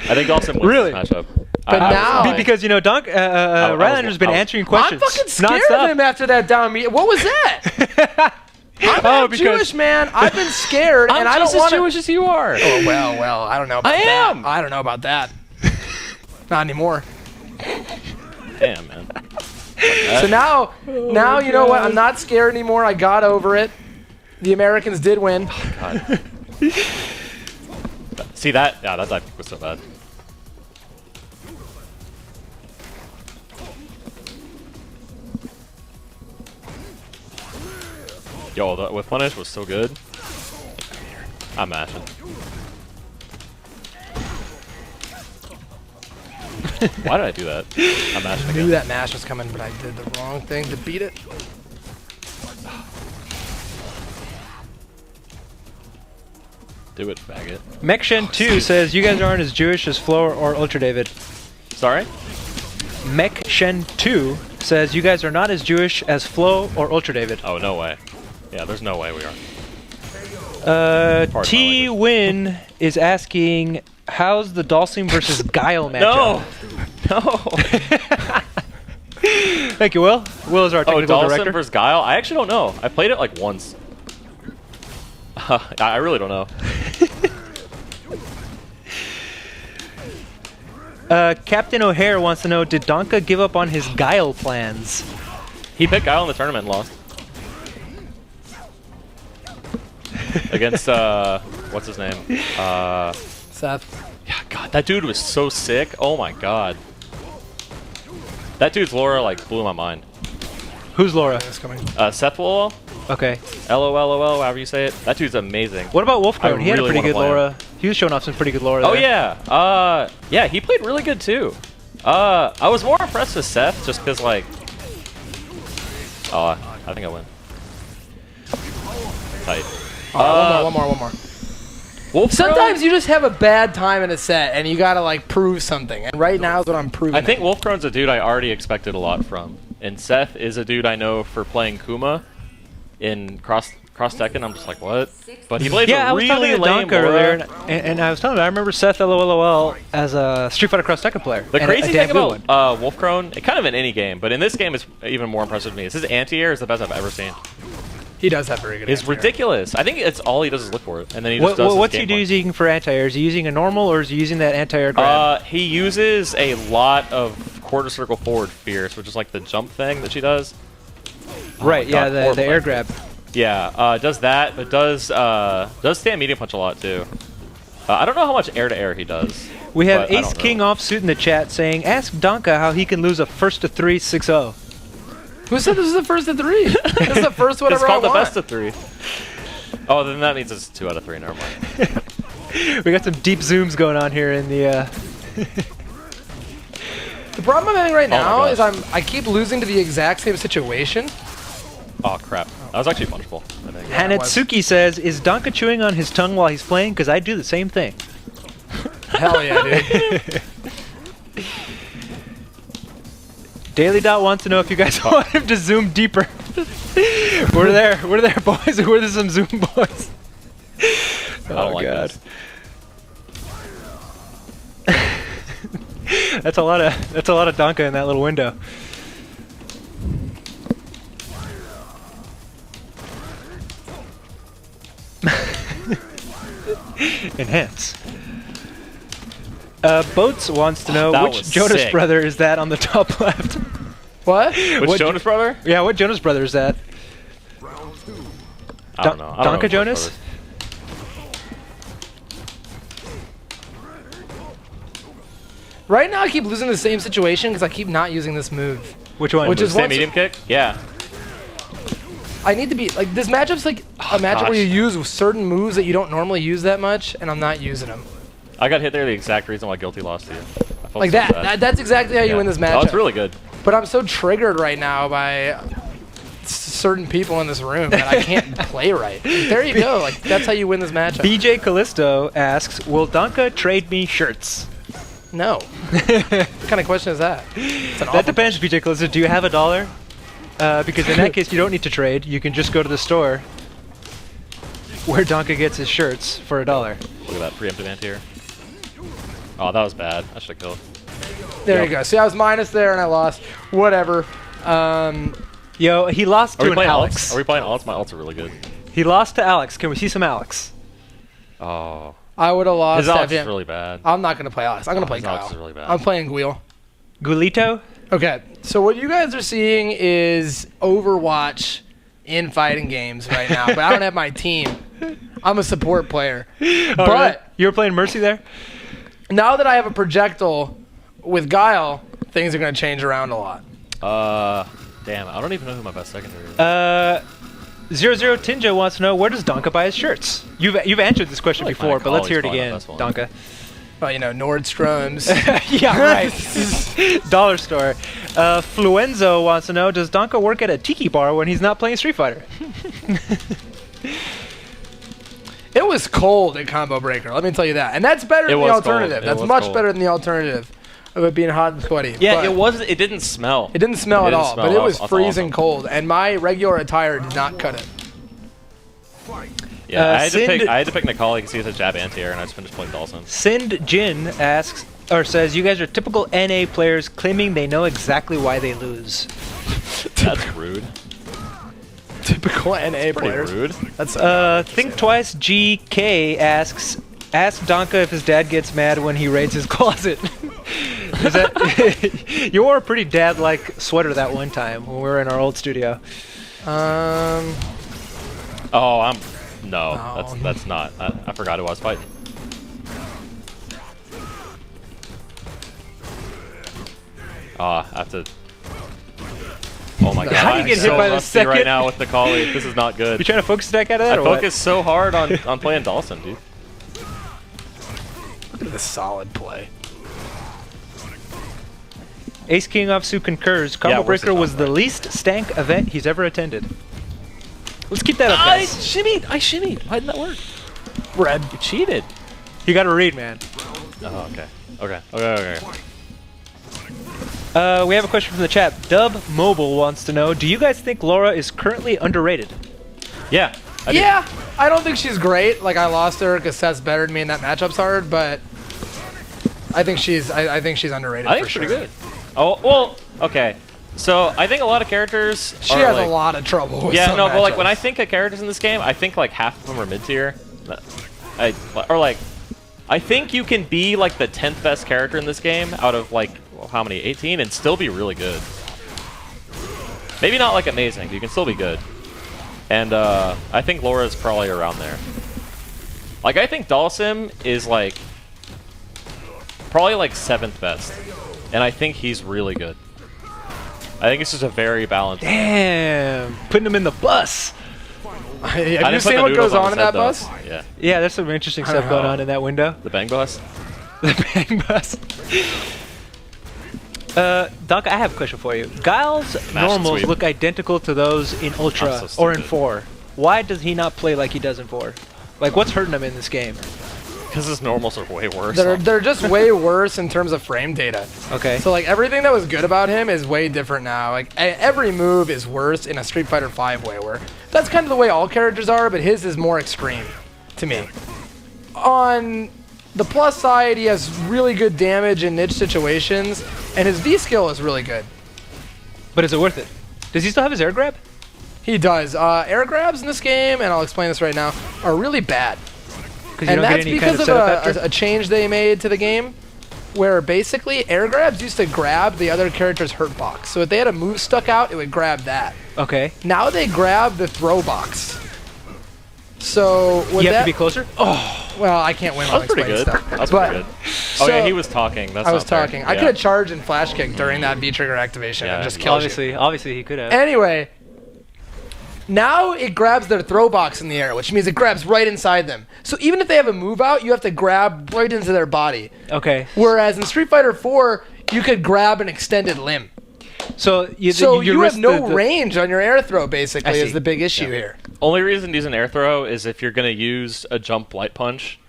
I think Dawson wins Really? this matchup. But now- Because, you know, Rylander's been answering questions. I'm fucking scared nonstop. of him after that down meet. What was that? I'm half Jewish, man. I've been scared, and I don't just as want to. Jewish as you are. Oh well. I don't know about I that. am. I don't know about that. Not anymore. Damn, man. So now you know what? I'm not scared anymore. I got over it. The Americans did win. God. See that? Yeah, that dive was so bad. Yo, the whip punish was so good. I'm mashing. Why did I do that? I'm mashing I knew again. that mash was coming, but I did the wrong thing to beat it. Do it, faggot. Mekshen2 says, you guys aren't as Jewish as Flo or Ultra David. Sorry? Mekshen2 says, you guys are not as Jewish as Flo or Ultra David. Oh, no way. Yeah, there's no way we are. T-Win is asking, how's the Dhalsim versus Guile matchup? No! Thank you, Will. Will is our technical Dhalsim director. versus Guile? I actually don't know. I played it like once. I really don't know. Captain O'Hare wants to know, did Danke give up on his Guile plans? He picked Guile in the tournament and lost. Against, what's his name? Seth. Yeah, God, that dude was so sick. Oh my God. That dude's Laura, like, blew my mind. Who's Laura? It's coming. Seth Lowell? Okay. LOLOL, however you say it. That dude's amazing. What about Wolfcone? He had a really pretty good wanna play Laura. He was showing off some pretty good Laura Oh there. yeah, yeah, he played really good too. I was more impressed with Seth just because like, I think I win. Tight. One more. Wolfcone? Sometimes you just have a bad time in a set and you gotta like prove something. And right now is what I'm proving. I think Wolfcrone's a dude I already expected a lot from, and Seth is a dude I know for playing Kuma in Cross Tekken. I'm just like, what? But he plays Yeah, a I was talking really to lame Danke Laura. earlier, and I was telling him I remember Seth LOLOL as a Street Fighter Cross Tekken player. The and crazy a thing damn good about one. Wolfcrone, kind of in any game, but in this game it's even more impressive to me, is his anti-air is the best I've ever seen. he does have very good. It's anti-air. ridiculous. I think it's all he does is look for it, and then he just does his What's he gameplay. using for anti-air? Is he using a normal or is he using that anti-air grab? He uses a lot of quarter circle forward fierce, which is like the jump thing that she does. Right, yeah, God, the air grab. Yeah, does that, but does stand medium punch a lot too. I don't know how much air to air he does. We have but I Ace don't King know. Offsuit in the chat saying, ask Danke how he can lose a first to 3 6-0. Who said this is the first of 3? This is the first one It's ever called I the want. best of 3. Oh, then that means it's 2 out of 3. Never mind. We got some deep zooms going on here in the... The problem I'm having right my now is gosh. I keep losing to the exact same situation. Oh crap, that was actually punchable. I think. Hanetsuki says, is Danke chewing on his tongue while he's playing? Because I do the same thing. Hell yeah, dude. Daily Dot wants to know if you guys want him to zoom deeper. We're there, boys. We're some zoom boys. I don't like this. That's a lot of Danke in that little window. Enhance. Boats wants to know That which was Jonas sick. brother is that on the top left. What? Which What- Jonas brother? Yeah, what Jonas brother is that? I don't know. I don't know Danke which Jonas? brothers. Right now I keep losing the same situation because I keep not using this move. Which one? Which is Same once- medium kick? Yeah. I need to be like this matchup's like a matchup where you use certain moves that you don't normally use that much, and I'm not using them. I got hit there the exact reason why Guilty lost to you. I felt Like so that. bad. That's exactly how you Yeah. win this Oh, matchup. it's really good. But I'm so triggered right now by certain people in this room that I can't play right. Like, there you go. Like that's how you win this matchup. BJ Callisto asks, will Danke trade me shirts? No. What kind of question is that? It's an That awful depends, BJ Callisto. Do you have $1? Because in that case, you don't need to trade. You can just go to the store where Danke gets his shirts for $1. Look at that preemptive anti-air. Oh, that was bad. I should have killed. There Yep. you go. See, I was minus there and I lost. Whatever. Yo, he lost Are to we an playing Alex. alts? Are we playing alts? My alts are really good. He lost to Alex. Can we see some Alex? Oh. I would have lost His that Alex is game. really bad. I'm not going to play Alex. I'm going to play his Alex Kyle. is really bad. I'm playing Guile. Gulito? Okay, so what you guys are seeing is Overwatch in fighting games right now, but I don't have my team. I'm a support player. Oh, But really? You were playing Mercy there? now that I have a projectile with Guile, things are going to change around a lot. Damn, I don't even know who my best secondary is. 00 Tinja wants to know, where does Danke buy his shirts? You've answered this question Like before, my but let's colleague's hear it probably my again, best one. Danke. Well, you know, Nordstrom's. Yeah, right. Dollar store. Fluenzo wants to know, does Danke work at a tiki bar when he's not playing Street Fighter? It was cold at Combo Breaker, let me tell you that. And that's better than the alternative. That's much better than the alternative of it being hot and sweaty. Yeah, but it didn't smell. It didn't smell at all, but it was freezing cold. And my regular attire did not cut it. Yeah, I had to pick Nicole because he has a jab anti-air, and I just finished playing Dawson. Sind Jin asks, or says, you guys are typical NA players claiming they know exactly why they lose. That's rude. Typical NA players. Rude. That's Think Twice GK asks, ask Danke if his dad gets mad when he raids his closet. Is that you wore a pretty dad-like sweater that one time when we were in our old studio. Oh, no. That's not. I forgot who I was fighting. I have to. Oh my god! How do you get hit by the second right now with the collie? This is not good. You trying to focus attack out of that? I focus so hard on playing Dawson, dude. Look at this solid play. Ace King Offsu concurs. Combo Breaker was the least stank event he's ever attended. Let's keep that up, guys. I shimmied. Why didn't that work? Red. You cheated. You got to read, man. Oh, okay. We have a question from the chat. Dub Mobile wants to know, do you guys think Laura is currently underrated? Yeah. I don't think she's great. Like, I lost her because Seth's better than me and that matchup's hard, but I think she's underrated I think for she's sure. pretty good. Oh, well, okay. So, I think a lot of characters She has a lot of trouble with some but like matchups. when I think of characters in this game, I think like half of them are mid-tier. I think you can be like the 10th best character in this game out of like, how many, 18, and still be really good. Maybe not like amazing, but you can still be good. And I think Laura's probably around there. Like, I think Dalsim is like probably like 7th best, and I think he's really good. I think it's just a very balanced. Damn, putting him in the bus. Have you seen what goes on in that bus? Yeah. Yeah, there's some interesting stuff going on in that window. The bang bus. The bang bus. Doc, I have a question for you. Guile's normals look identical to those in Ultra or in 4. Why does he not play like he does in 4? Like, what's hurting him in this game? Because his normals are way worse. They're just way worse in terms of frame data. Okay. So like everything that was good about him is way different now. Like every move is worse in a Street Fighter V way, where that's kind of the way all characters are, but his is more extreme to me. On the plus side, he has really good damage in niche situations, and his V skill is really good. But is it worth it? Does he still have his air grab? He does. Air grabs in this game, and I'll explain this right now, are really bad. And that's because of a change they made to the game, where basically air grabs used to grab the other character's hurt box. So if they had a move stuck out, it would grab that. Okay. Now they grab the throw box. So you have to be closer? Oh, well, I can't win on explaining stuff. That's pretty good. Oh yeah, he was talking. I was talking. Yeah. I could have charged and flash kicked during that V trigger activation and just killed you. Obviously he could have. Anyway, now it grabs their throw box in the air, which means it grabs right inside them. So even if they have a move out, you have to grab right into their body. Okay. Whereas in Street Fighter 4, you could grab an extended limb. So you have no range on your air throw, basically, is the big issue here. Only reason to use an air throw is if you're going to use a jump light punch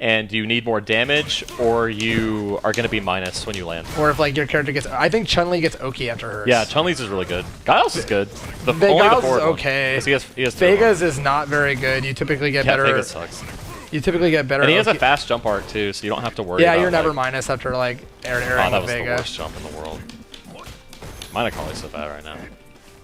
and you need more damage, or you are going to be minus when you land. Or if like your character gets... I think Chun-Li gets Oki after hers. Yeah, Chun-Li's is really good. Giles is good. Giles is okay. He has Vega's is not very good. You typically get better... Vega sucks. You typically get better... And he has a fast jump arc, too, so you don't have to worry about... Yeah, you're never minus after like airing with Vega. That was the worst jump in the world. Mine are so bad right now.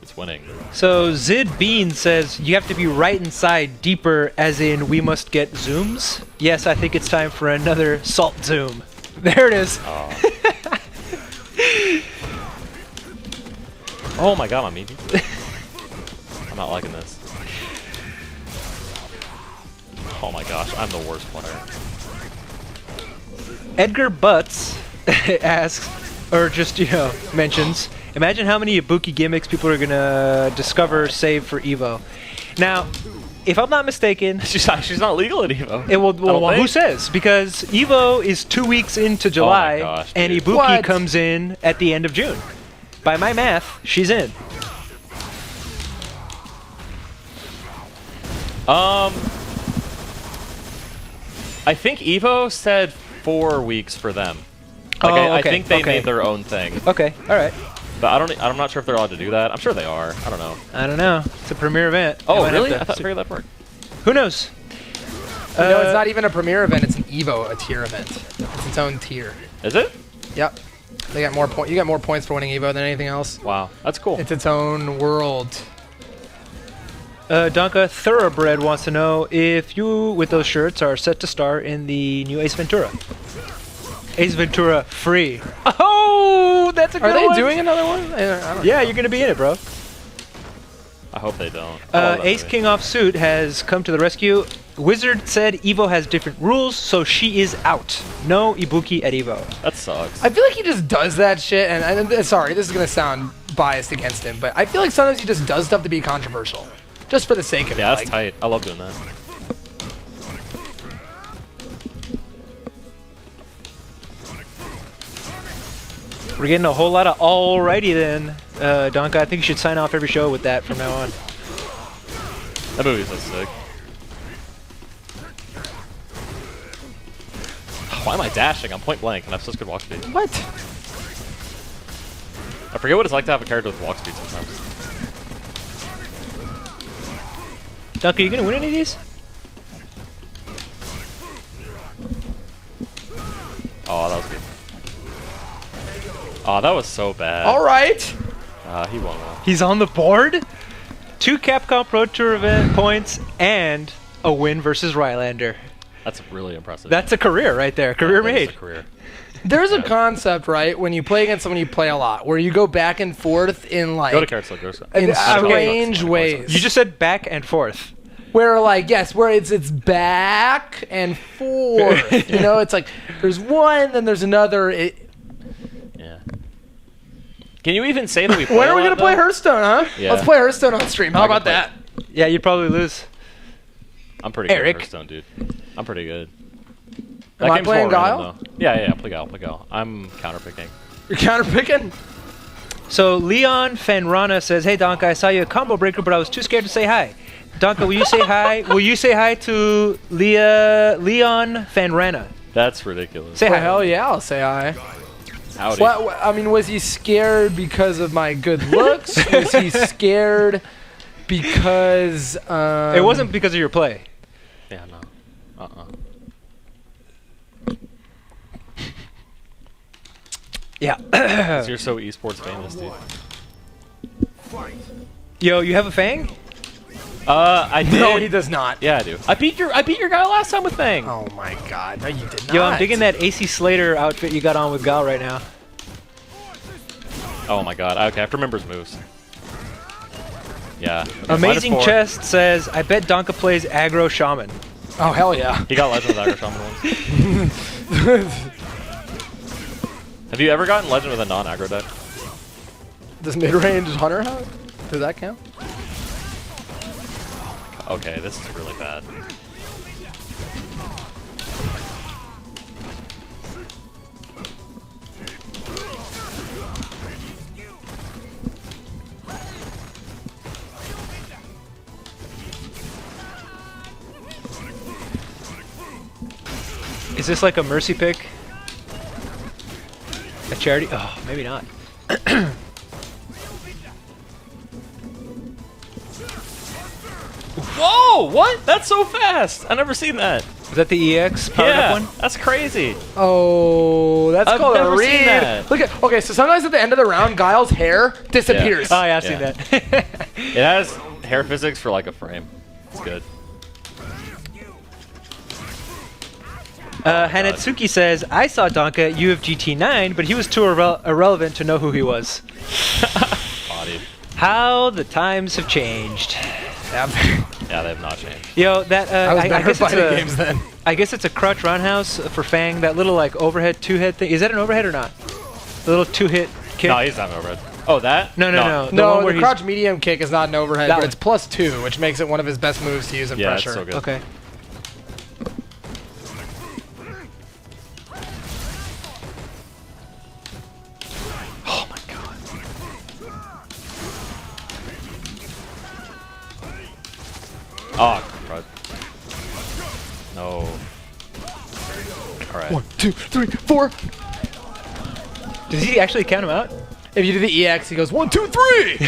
It's winning. So Zid Bean says, you have to be right inside deeper, as in we must get zooms? Yes, I think it's time for another salt zoom. There it is. Oh, oh my god, my meaty. I'm not liking this. Oh my gosh, I'm the worst player. Edgar Butts asks, or just, mentions, imagine how many Ibuki gimmicks people are going to discover, save for Evo. Now, if I'm not mistaken, She's not legal at Evo. Who says? Because Evo is 2 weeks into July, gosh, and dude. Ibuki comes in at the end of June. By my math, she's in. I think Evo said 4 weeks for them. Like, I think they made their own thing. Okay, all right. But I'm not sure if they're allowed to do that. I'm sure they are. I don't know. I don't know. It's a premier event. Oh, really? I thought they figured that worked. Who knows? No, it's not even a premier event. It's an Evo, a tier event. It's its own tier. Is it? Yep. They got more You got more points for winning Evo than anything else. Wow, that's cool. It's its own world. Danke Thoroughbred wants to know if you, with those shirts, are set to star in the new Ace Ventura. Ace Ventura free. Oh, that's a good one. Are they doing another one? I don't Yeah, know. you're going to be in it, bro. I hope they don't. I love that Ace movie. King Off Suit has come to the rescue. Wizard said Evo has different rules, so she is out. No Ibuki at Evo. That sucks. I feel like he just does that shit, and sorry, this is going to sound biased against him, but I feel like sometimes he just does stuff to be controversial. Just for the sake of it. Yeah, that's like, tight. I love doing that. We're getting a whole lot of alrighty then, Danke. I think you should sign off every show with that from now on. That movie's so sick. Why am I dashing? I'm point blank and I have such good walk speed. What? I forget what it's like to have a character with walk speed sometimes. Danke, you gonna win any of these? Oh, that was good. Oh, that was so bad. All right. He won well. He's on the board? 2 Capcom Pro Tour event points and a win versus Rylander. That's really impressive. That's a career right there. Career That is made. a career. There's a concept, right, when you play against someone you play a lot, where you go back and forth in like Go to character select. in Okay. strange ways. You just said back and forth. Where like where it's back and forth. You know, it's like there's one, then there's another. Yeah. Can you even say that we play When are we a lot, gonna play though? Hearthstone, huh? Yeah. Let's play Hearthstone on stream. How I can about play. that? Yeah, you'd probably lose. I'm pretty good Eric. at Hearthstone, dude. I'm pretty good. Am I game's playing more random, Guile? though. Yeah, play Guile. I'm counterpicking. You're counterpicking. So Leon Fanrana says, "Hey Danke, I saw you a combo breaker, but I was too scared to say hi. Danke, will you say hi? Will you say hi to Leon Fanrana? That's ridiculous. Say Well, hi. hell yeah, I'll say hi. Howdy. What, I mean, was he scared because of my good looks? Was he scared because It wasn't because of your play. Yeah, no. Yeah. 'Cause you're so esports famous, dude. Yo, you have a Fang? I did. No, he does not. Yeah, I do. I beat your guy last time with Fang. Oh my god, no you did not. Yo, I'm digging that AC Slater outfit you got on with Gal right now. Oh my god. Okay, I have to remember his moves. Yeah. Okay, Amazing -4. Chest says, I bet Danke plays aggro shaman. Oh hell yeah. He got Legend with Aggro Shaman once. Have you ever gotten Legend with a non-aggro deck? Does mid-range Hunter have? Does that count? Okay, this is really bad. Is this like a mercy pick? A charity? Oh, maybe not. Whoa! What? That's so fast! I've never seen that. Is that the EX powered Yeah, up one? that's crazy. Oh, that's I've called a never read. seen that. Look at okay, so sometimes at the end of the round, Guile's hair disappears. Oh, yeah, I've seen Yeah. that. It has hair physics for like a frame. It's good. Hanetsuki says, I saw Danke U of GT9, but he was too irrelevant to know who he was. Bodied. How the times have changed. Yeah, they have not changed. Yo, that I was better guess fighting it's games then. I guess it's a crouch roundhouse for Fang. That little like overhead two-hit thing. Is that an overhead or not? The little two-hit kick. No, he's not overhead. Oh, that? No. No, one where the he's- crouch medium kick is not an overhead, That but one. it's +2, which makes it one of his best moves to use in Yeah, pressure. it's so good. Okay. Oh my god. Oh, crud. No. Alright. 1, 2, 3, 4. Does he actually count him out? If you do the EX, he goes 1, 2, 3.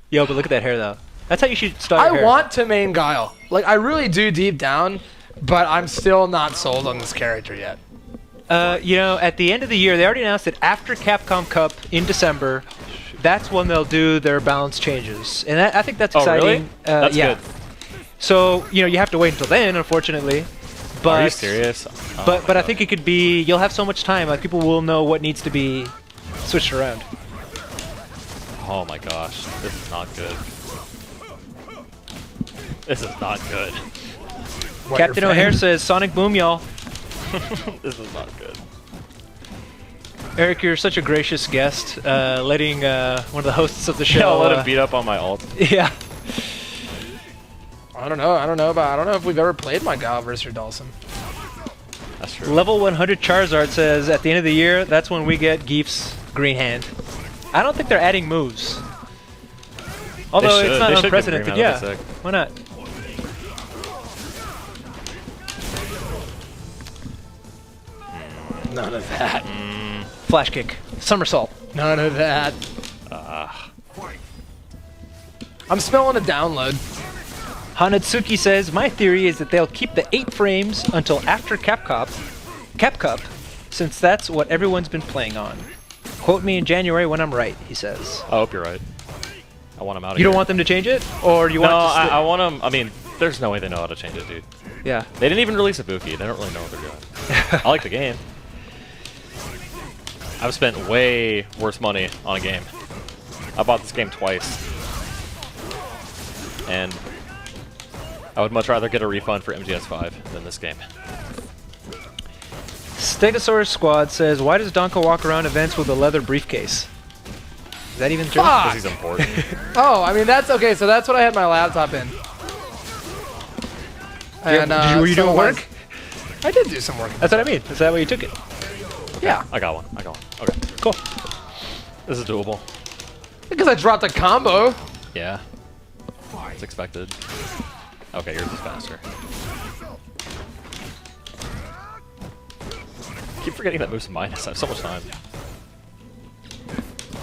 Yo, but look at that hair though. That's how you should start your I hair. want to main Guile. Like, I really do deep down, but I'm still not sold on this character yet. You know, at the end of the year, they already announced that after Capcom Cup in December, that's when they'll do their balance changes, and I think that's Oh, exciting. really? That's yeah. good. So you know, you have to wait until then, unfortunately. But Are you serious? Oh but my I God. think it could be. You'll have so much time. Like people will know what needs to be switched around. Oh my gosh. This is not good. This is not good. What, Captain your O'Hare fan? says, "Sonic Boom, y'all." This is not good. Eric, you're such a gracious guest, letting one of the hosts of the show. Yeah, I'll let him beat up on my ult. Yeah. I don't know if we've ever played my Guile versus your Dawson. That's true. Level 100 Charizard says, at the end of the year, that's when we get Geef's Green Hand. I don't think they're adding moves. Although should. it's not They should give unprecedented, Green yeah. Hand, that'd be Why not? None of that. Flash kick. Somersault. None of that. I'm smelling a download. Hanatsuki says, my theory is that they'll keep the 8 frames until after Cap Cup, since that's what everyone's been playing on. Quote me in January when I'm right, he says. I hope you're right. I want him out of You here. don't want them to change it? Or you No, want it to I want him. I mean, there's no way they know how to change it, dude. Yeah. They didn't even release a Buki. They don't really know what they're doing. I like the game. I've spent way worse money on a game. I bought this game twice. And I would much rather get a refund for MGS5 than this game. Stegosaurus Squad says, why does Danke walk around events with a leather briefcase? Is that even true? Fuck! Because he's important. Oh, I mean, that's okay. So that's what I had my laptop in. And, were you doing some of work? I did do some work. That's what I mean. Is that why you took it? Yeah, I got one. Okay. Cool. This is doable. because I dropped a combo. Yeah. It's expected. Okay, yours is faster. I keep forgetting that moves minus. I have so much time.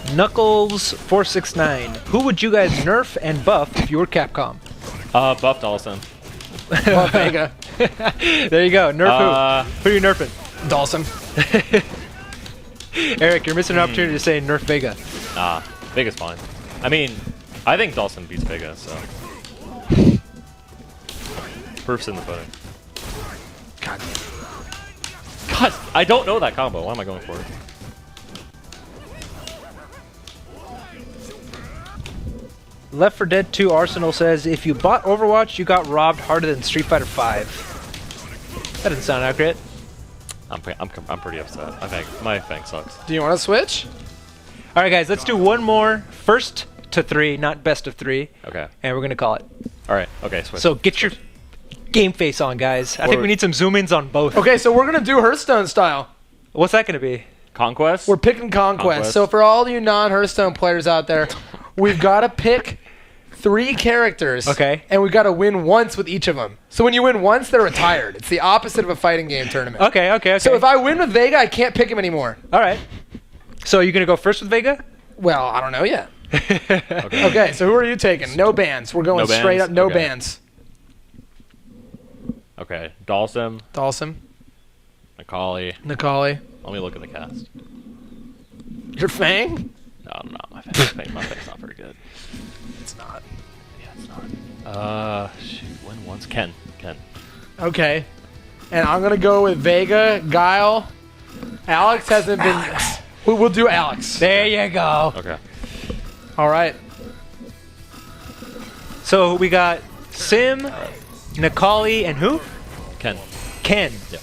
Knuckles469. Who would you guys nerf and buff if you were Capcom? Buff Dawson. Well, Vega. There you go. Nerf who? Who are you nerfing? Dawson. Eric, you're missing an opportunity to say nerf Vega. Nah, Vega's fine. I mean, I think Dawson beats Vega, so. Proof's in the pudding. God. God, I don't know that combo. Why am I going for it? Left 4 Dead 2 Arsenal says, if you bought Overwatch, you got robbed harder than Street Fighter 5. That doesn't sound accurate. I'm pretty upset. I think my thing sucks. Do you want to switch? All right, guys, let's do one more. First to 3, not best of 3. Okay. And we're going to call it. All right. Okay. Switch. So get your game face on, guys. I think we need some zoom-ins on both. Okay, so we're gonna do Hearthstone style. What's that going to be? Conquest. We're picking Conquest. So for all you non-Hearthstone players out there, we've got to pick 3 characters. Okay. And we've got to win once with each of them. So when you win once, they're retired. It's the opposite of a fighting game tournament. Okay. So if I win with Vega, I can't pick him anymore. All right. So you're going to go first with Vega? Well, I don't know yet. Okay, so who are you taking? No bans. We're going No straight bans? up no Okay. bans. Okay. Dawson. Dawson, Macaulay. Nikali, Let me look at the cast. your Fang? No, my thing's not very good. It's not. Yeah, it's not. Shoot. Win once. Ken. Okay. And I'm going to go with Vega, Guile. Alex hasn't been... We'll do Alex. There you go. Okay. All right. So we got Sim, Nikali, and who? Ken. Ken. Yeah.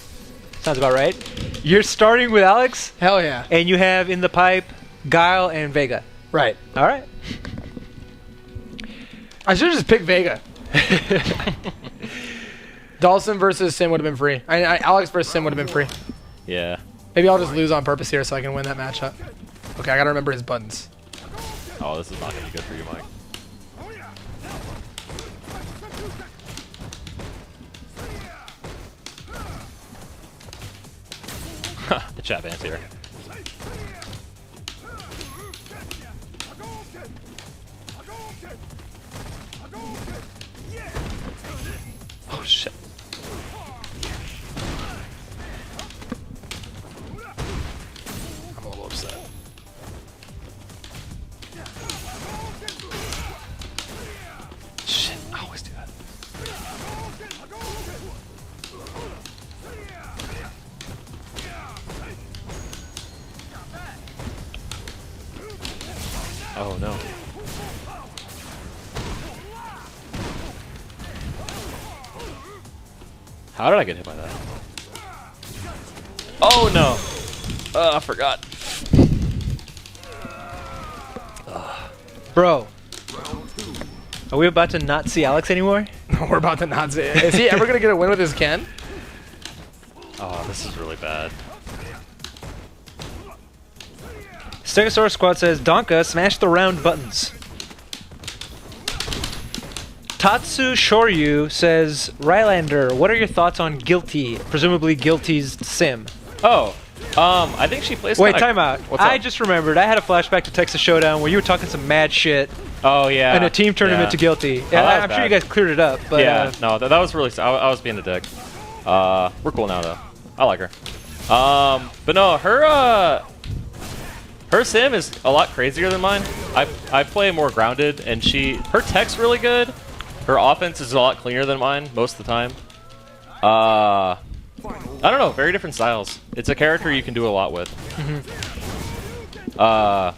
Sounds about right. You're starting with Alex, Hell yeah. and you have in the pipe Guile and Vega. Right. All right. I should have just picked Vega. Dawson versus Sim would have been free. Alex versus Sim would have been free. Yeah. Maybe I'll just lose on purpose here so I can win that matchup. Okay, I gotta remember his buttons. Oh, this is not gonna be good for you, Mike. The chat band's here. Oh shit. I'm a little upset. Shit, I always do that. Oh no. How did I get hit by that? Oh no! I forgot. Bro, are we about to not see Alex anymore? We're about to not see it. Is he ever gonna get a win with his Ken? Oh, this is really bad. Stegosaurus Squad says, Danke, smash the round buttons. Tatsu Shoryu says, Rylander, what are your thoughts on Guilty, presumably Guilty's sim? Oh, I think she plays. Wait, time out. What's up? I just remembered. I had a flashback to Texas Showdown where you were talking some mad shit Oh yeah. in a team tournament to Guilty. that was I'm sure you bad. guys cleared it up. But, Yeah, no, that was really. I was being a dick. We're cool now though. I like her. But no, her sim is a lot crazier than mine. I play more grounded, and her tech's really good. Her offense is a lot cleaner than mine most of the time. I don't know, very different styles. It's a character you can do a lot with. Yeah,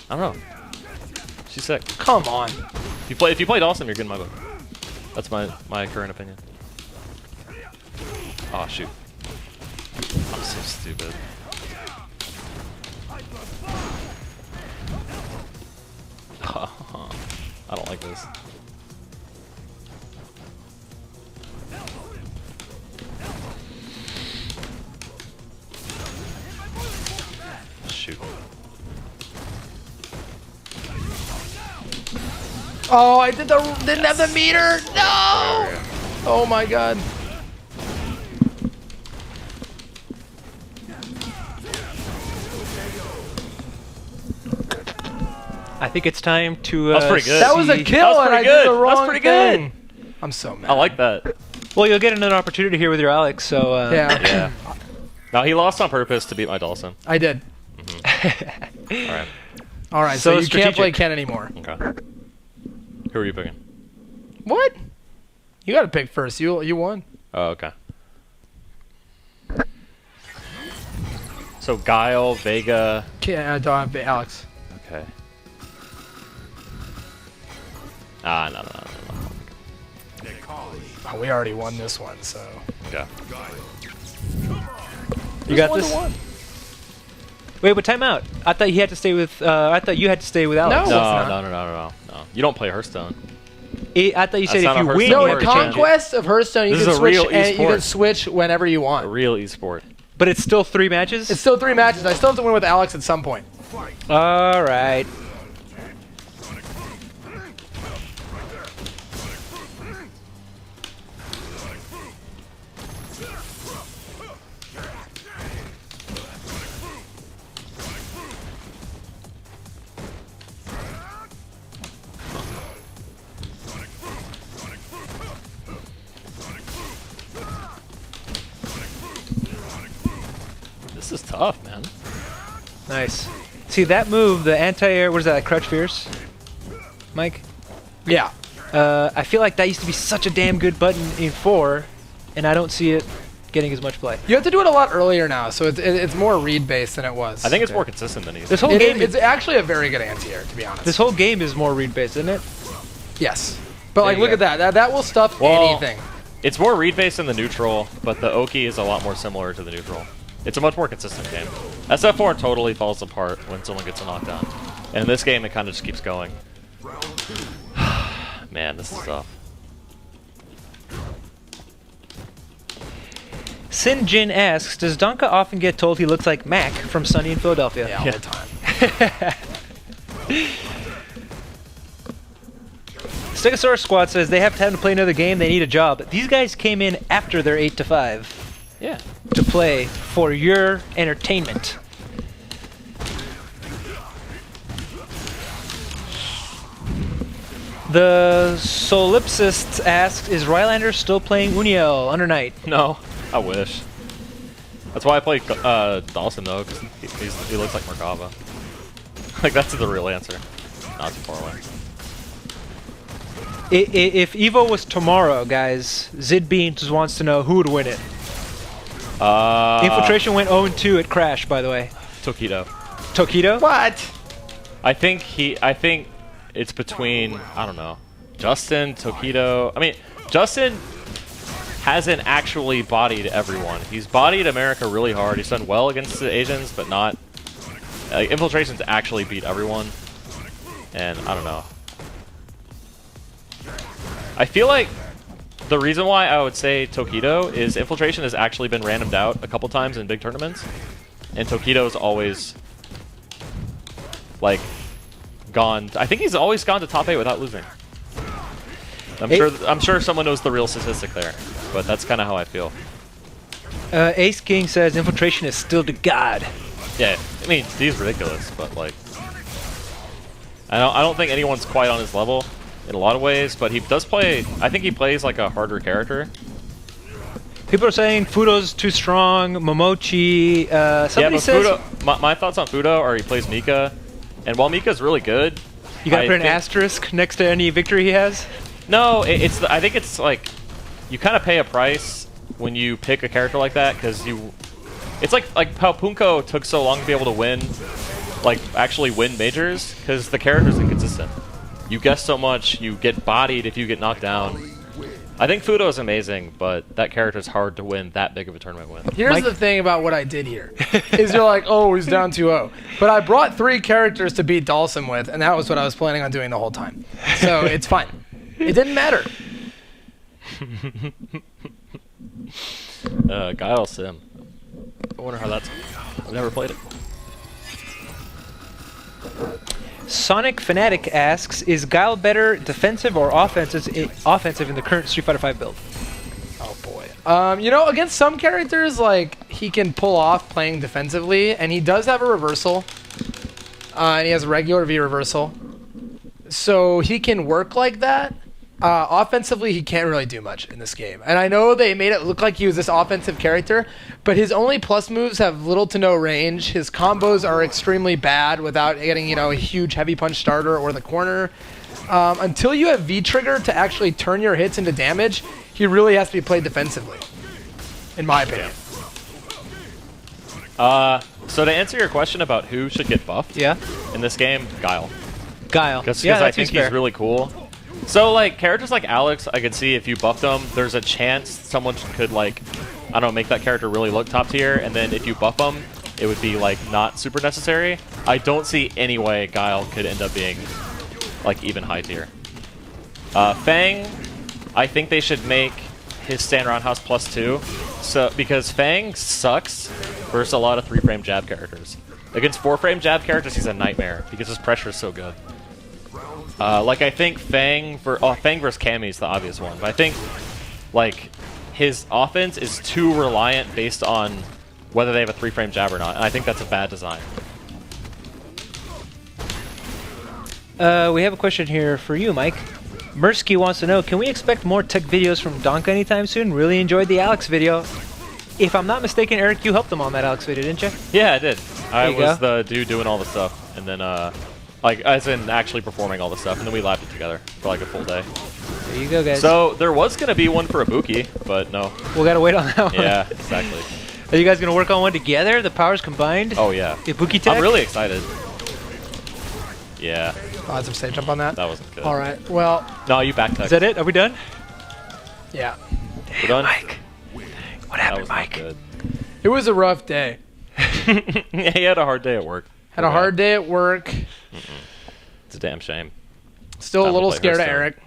I don't know. She's sick. Come on. If you play Dawson, you're good in my book. That's my current opinion. Oh shoot. I'm so stupid. I don't like this. Shoot. Oh, I didn't have the meter. No. Oh my god. I think it's time to. That's pretty good. That was a see- kill, That was and I pretty did the good. wrong That's pretty good. thing. I'm so mad. I like that. Well, you'll get another opportunity here with your Alex. So Yeah. Yeah. No, he lost on purpose to beat my Dawson. I did. All right. All right, So so you can't play strategic. Ken anymore. Okay. Who are you picking? What? You got to pick first. You won. Oh, okay. So Guile, Vega. Alex. Okay. Ah, no. Oh, we already won this one, so. Okay. you got 1-1. this. Wait, but time out. I thought you had to stay with. I thought you had to stay with Alex. No. No. You don't play Hearthstone. I thought you said That's if not you a win, Hearthstone No, you in have to change it. Conquest of Hearthstone, you This can is a switch. real And you can e-sport. switch whenever you A want. real esport. But it's still 3 matches. It's still 3 matches. I still have to win with Alex at some point. All right. This is tough, man. Nice. See that move, the anti-air. What is that? Like Crouch Fierce, Mike? Yeah. I feel like that used to be such a damn good button in 4, and I don't see it getting as much play. You have to do it a lot earlier now, so it's more read-based than it was. I think it's more consistent than he's. This whole game, It's actually a very good anti-air, to be honest. this whole game is more read-based, isn't it? Yes. But like, you look go. at that. That will stuff Well, anything. It's more read-based than the neutral, but the Oki is a lot more similar to the neutral. It's a much more consistent game. SF4 totally falls apart when someone gets a knockdown. And in this game, it kind of just keeps going. Man, this is tough. Sin Jin asks, does Danke often get told he looks like Mac from Sunny in Philadelphia? Yeah, all the time. Stegosaurus Squad says they have time to play another game, they need a job. These guys came in after their 8 to 5 Yeah. to play for your entertainment. The Solipsist asks, is Rylander still playing Uniel under Night? No, I wish. That's why I play Dawson though, because he looks like Merkava. Like that's the real answer. Not too far away. If Evo was tomorrow, guys, Zid Beans wants to know who would win it. Infiltration went 0-2 at Crash, by the way. Tokido. Tokido? What? I think it's between, I don't know, Justin, Tokido. I mean, Justin hasn't actually bodied everyone. He's bodied America really hard. He's done well against the Asians, but not. Infiltration's actually beat everyone. And I don't know. I feel like the reason why I would say Tokido is Infiltration has actually been randomed out a couple times in big tournaments. And Tokido's always, like, gone. I think he's always gone to top 8 without losing. I'm sure someone knows the real statistic there, but that's kind of how I feel. Ace King says Infiltration is still the god. Yeah, I mean he's ridiculous, but like, I don't think anyone's quite on his level in a lot of ways, but he does play. I think he plays like a harder character. People are saying Fudo's too strong. Momochi. Somebody says Fudo, my thoughts on Fudo are he plays Mika, and while Mika's really good, you gotta put an asterisk next to any victory he has. No, I think it's like you kind of pay a price when you pick a character like that because it's like how Punko took so long to be able to win, like actually win majors because the character's inconsistent. You guess so much, you get bodied if you get knocked down. I think Fudo is amazing, but that character's hard to win that big of a tournament with. Here's the thing about what I did here. Is you're like, oh, he's down 2-0. But I brought 3 characters to beat Dawson with, and that was what I was planning on doing the whole time. So it's fine. It didn't matter. Guile Sim. I wonder how that's... I've never played it. Sonic Fanatic asks, is Guile better defensive or offensive in the current Street Fighter V build? Oh boy. You know, against some characters, like, he can pull off playing defensively, and he does have a reversal. And he has a regular V reversal. So he can work like that. Offensively, he can't really do much in this game. And I know they made it look like he was this offensive character, but his only plus moves have little to no range. His combos are extremely bad without getting, you know, a huge heavy punch starter or the corner. Until you have V-trigger to actually turn your hits into damage, he really has to be played defensively, in my opinion. So to answer your question about who should get buffed in this game, Guile. Guile. Because I think he's really cool. So, like, characters like Alex, I could see if you buffed them, there's a chance someone could, like, I don't know, make that character really look top tier, and then if you buff them, it would be, like, not super necessary. I don't see any way Guile could end up being, like, even high tier. Fang, I think they should make his stand roundhouse +2, so because Fang sucks versus a lot of 3-frame jab characters. Against 4-frame jab characters, he's a nightmare because his pressure is so good. Like, I think Fang versus Cammy is the obvious one, but I think, like, his offense is too reliant based on whether they have a 3-frame jab or not, and I think that's a bad design. We have a question here for you, Mike. Mirsky wants to know, can we expect more tech videos from Danke anytime soon? Really enjoyed the Alex video. If I'm not mistaken, Eric, you helped them on that Alex video, didn't you? Yeah, I did. I was the dude doing all the stuff, and then, like, as in actually performing all the stuff, and then we lapped it together for like a full day. There you go, guys. So there was going to be one for Ibuki, but no. We got to wait on that one. Yeah, exactly. Are you guys going to work on one together? The powers combined? Oh, yeah. Ibuki tech? I'm really excited. Yeah. Positive stage jump on that? That wasn't good. All right, well... No, you back tech. Is that it? Are we done? Yeah. We're done. Mike. What That happened, was not Mike? good. It was a rough day. Yeah, he had a hard day at work. Had a hard day at work. It's a damn shame. Still a Time to little play scared of Hearthstone. Eric.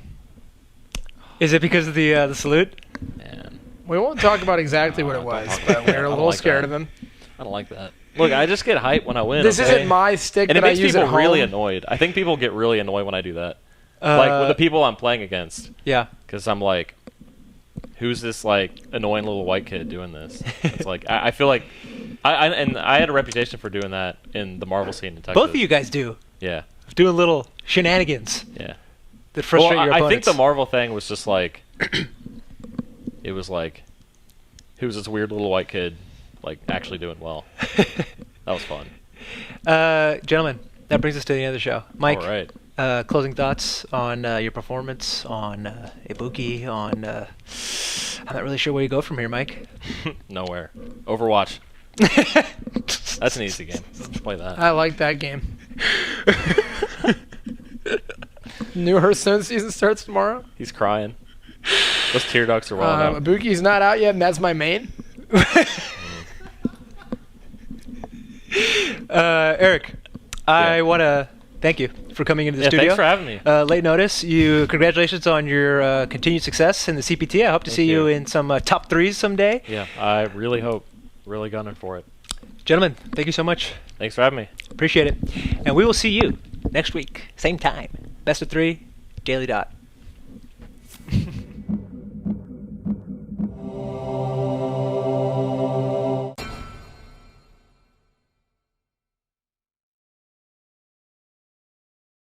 Is it because of the salute? Man, We won't talk about exactly what it don't was, talk but about we that. were I a don't little like scared that. of him. I don't like that. Look, I just get hyped when I win. This okay? isn't my stick And it that I makes use people at home. really annoyed. I think people get really annoyed when I do that. Like with the people I'm playing against. Yeah. Because I'm like, who's this like annoying little white kid doing this? It's like I feel like I had a reputation for doing that in the Marvel scene in Texas. Both of you guys do. Yeah. Doing little shenanigans Yeah. that frustrate Well, your I opponents. think the Marvel thing was just like, it was like, who's this weird little white kid, like actually doing well? That was fun. Gentlemen, that brings us to the end of the show. Mike, All right. closing thoughts on your performance, on Ibuki, on... I'm not really sure where you go from here, Mike. Nowhere. Overwatch. That's an easy game. Let's play that. I like that game. New Hearthstone season starts tomorrow. He's crying. Those tear ducts are welling up. Ibuki's not out yet, and that's my main. Eric, I want to thank you for coming into the studio. Thanks for having me. Late notice. Congratulations on your continued success in the CPT. I hope to see you in some top threes someday. Yeah, I really hope. Really gunning for it. Gentlemen, thank you so much. Thanks for having me. Appreciate it. And we will see you next week. Same time. Best of 3, Daily Dot.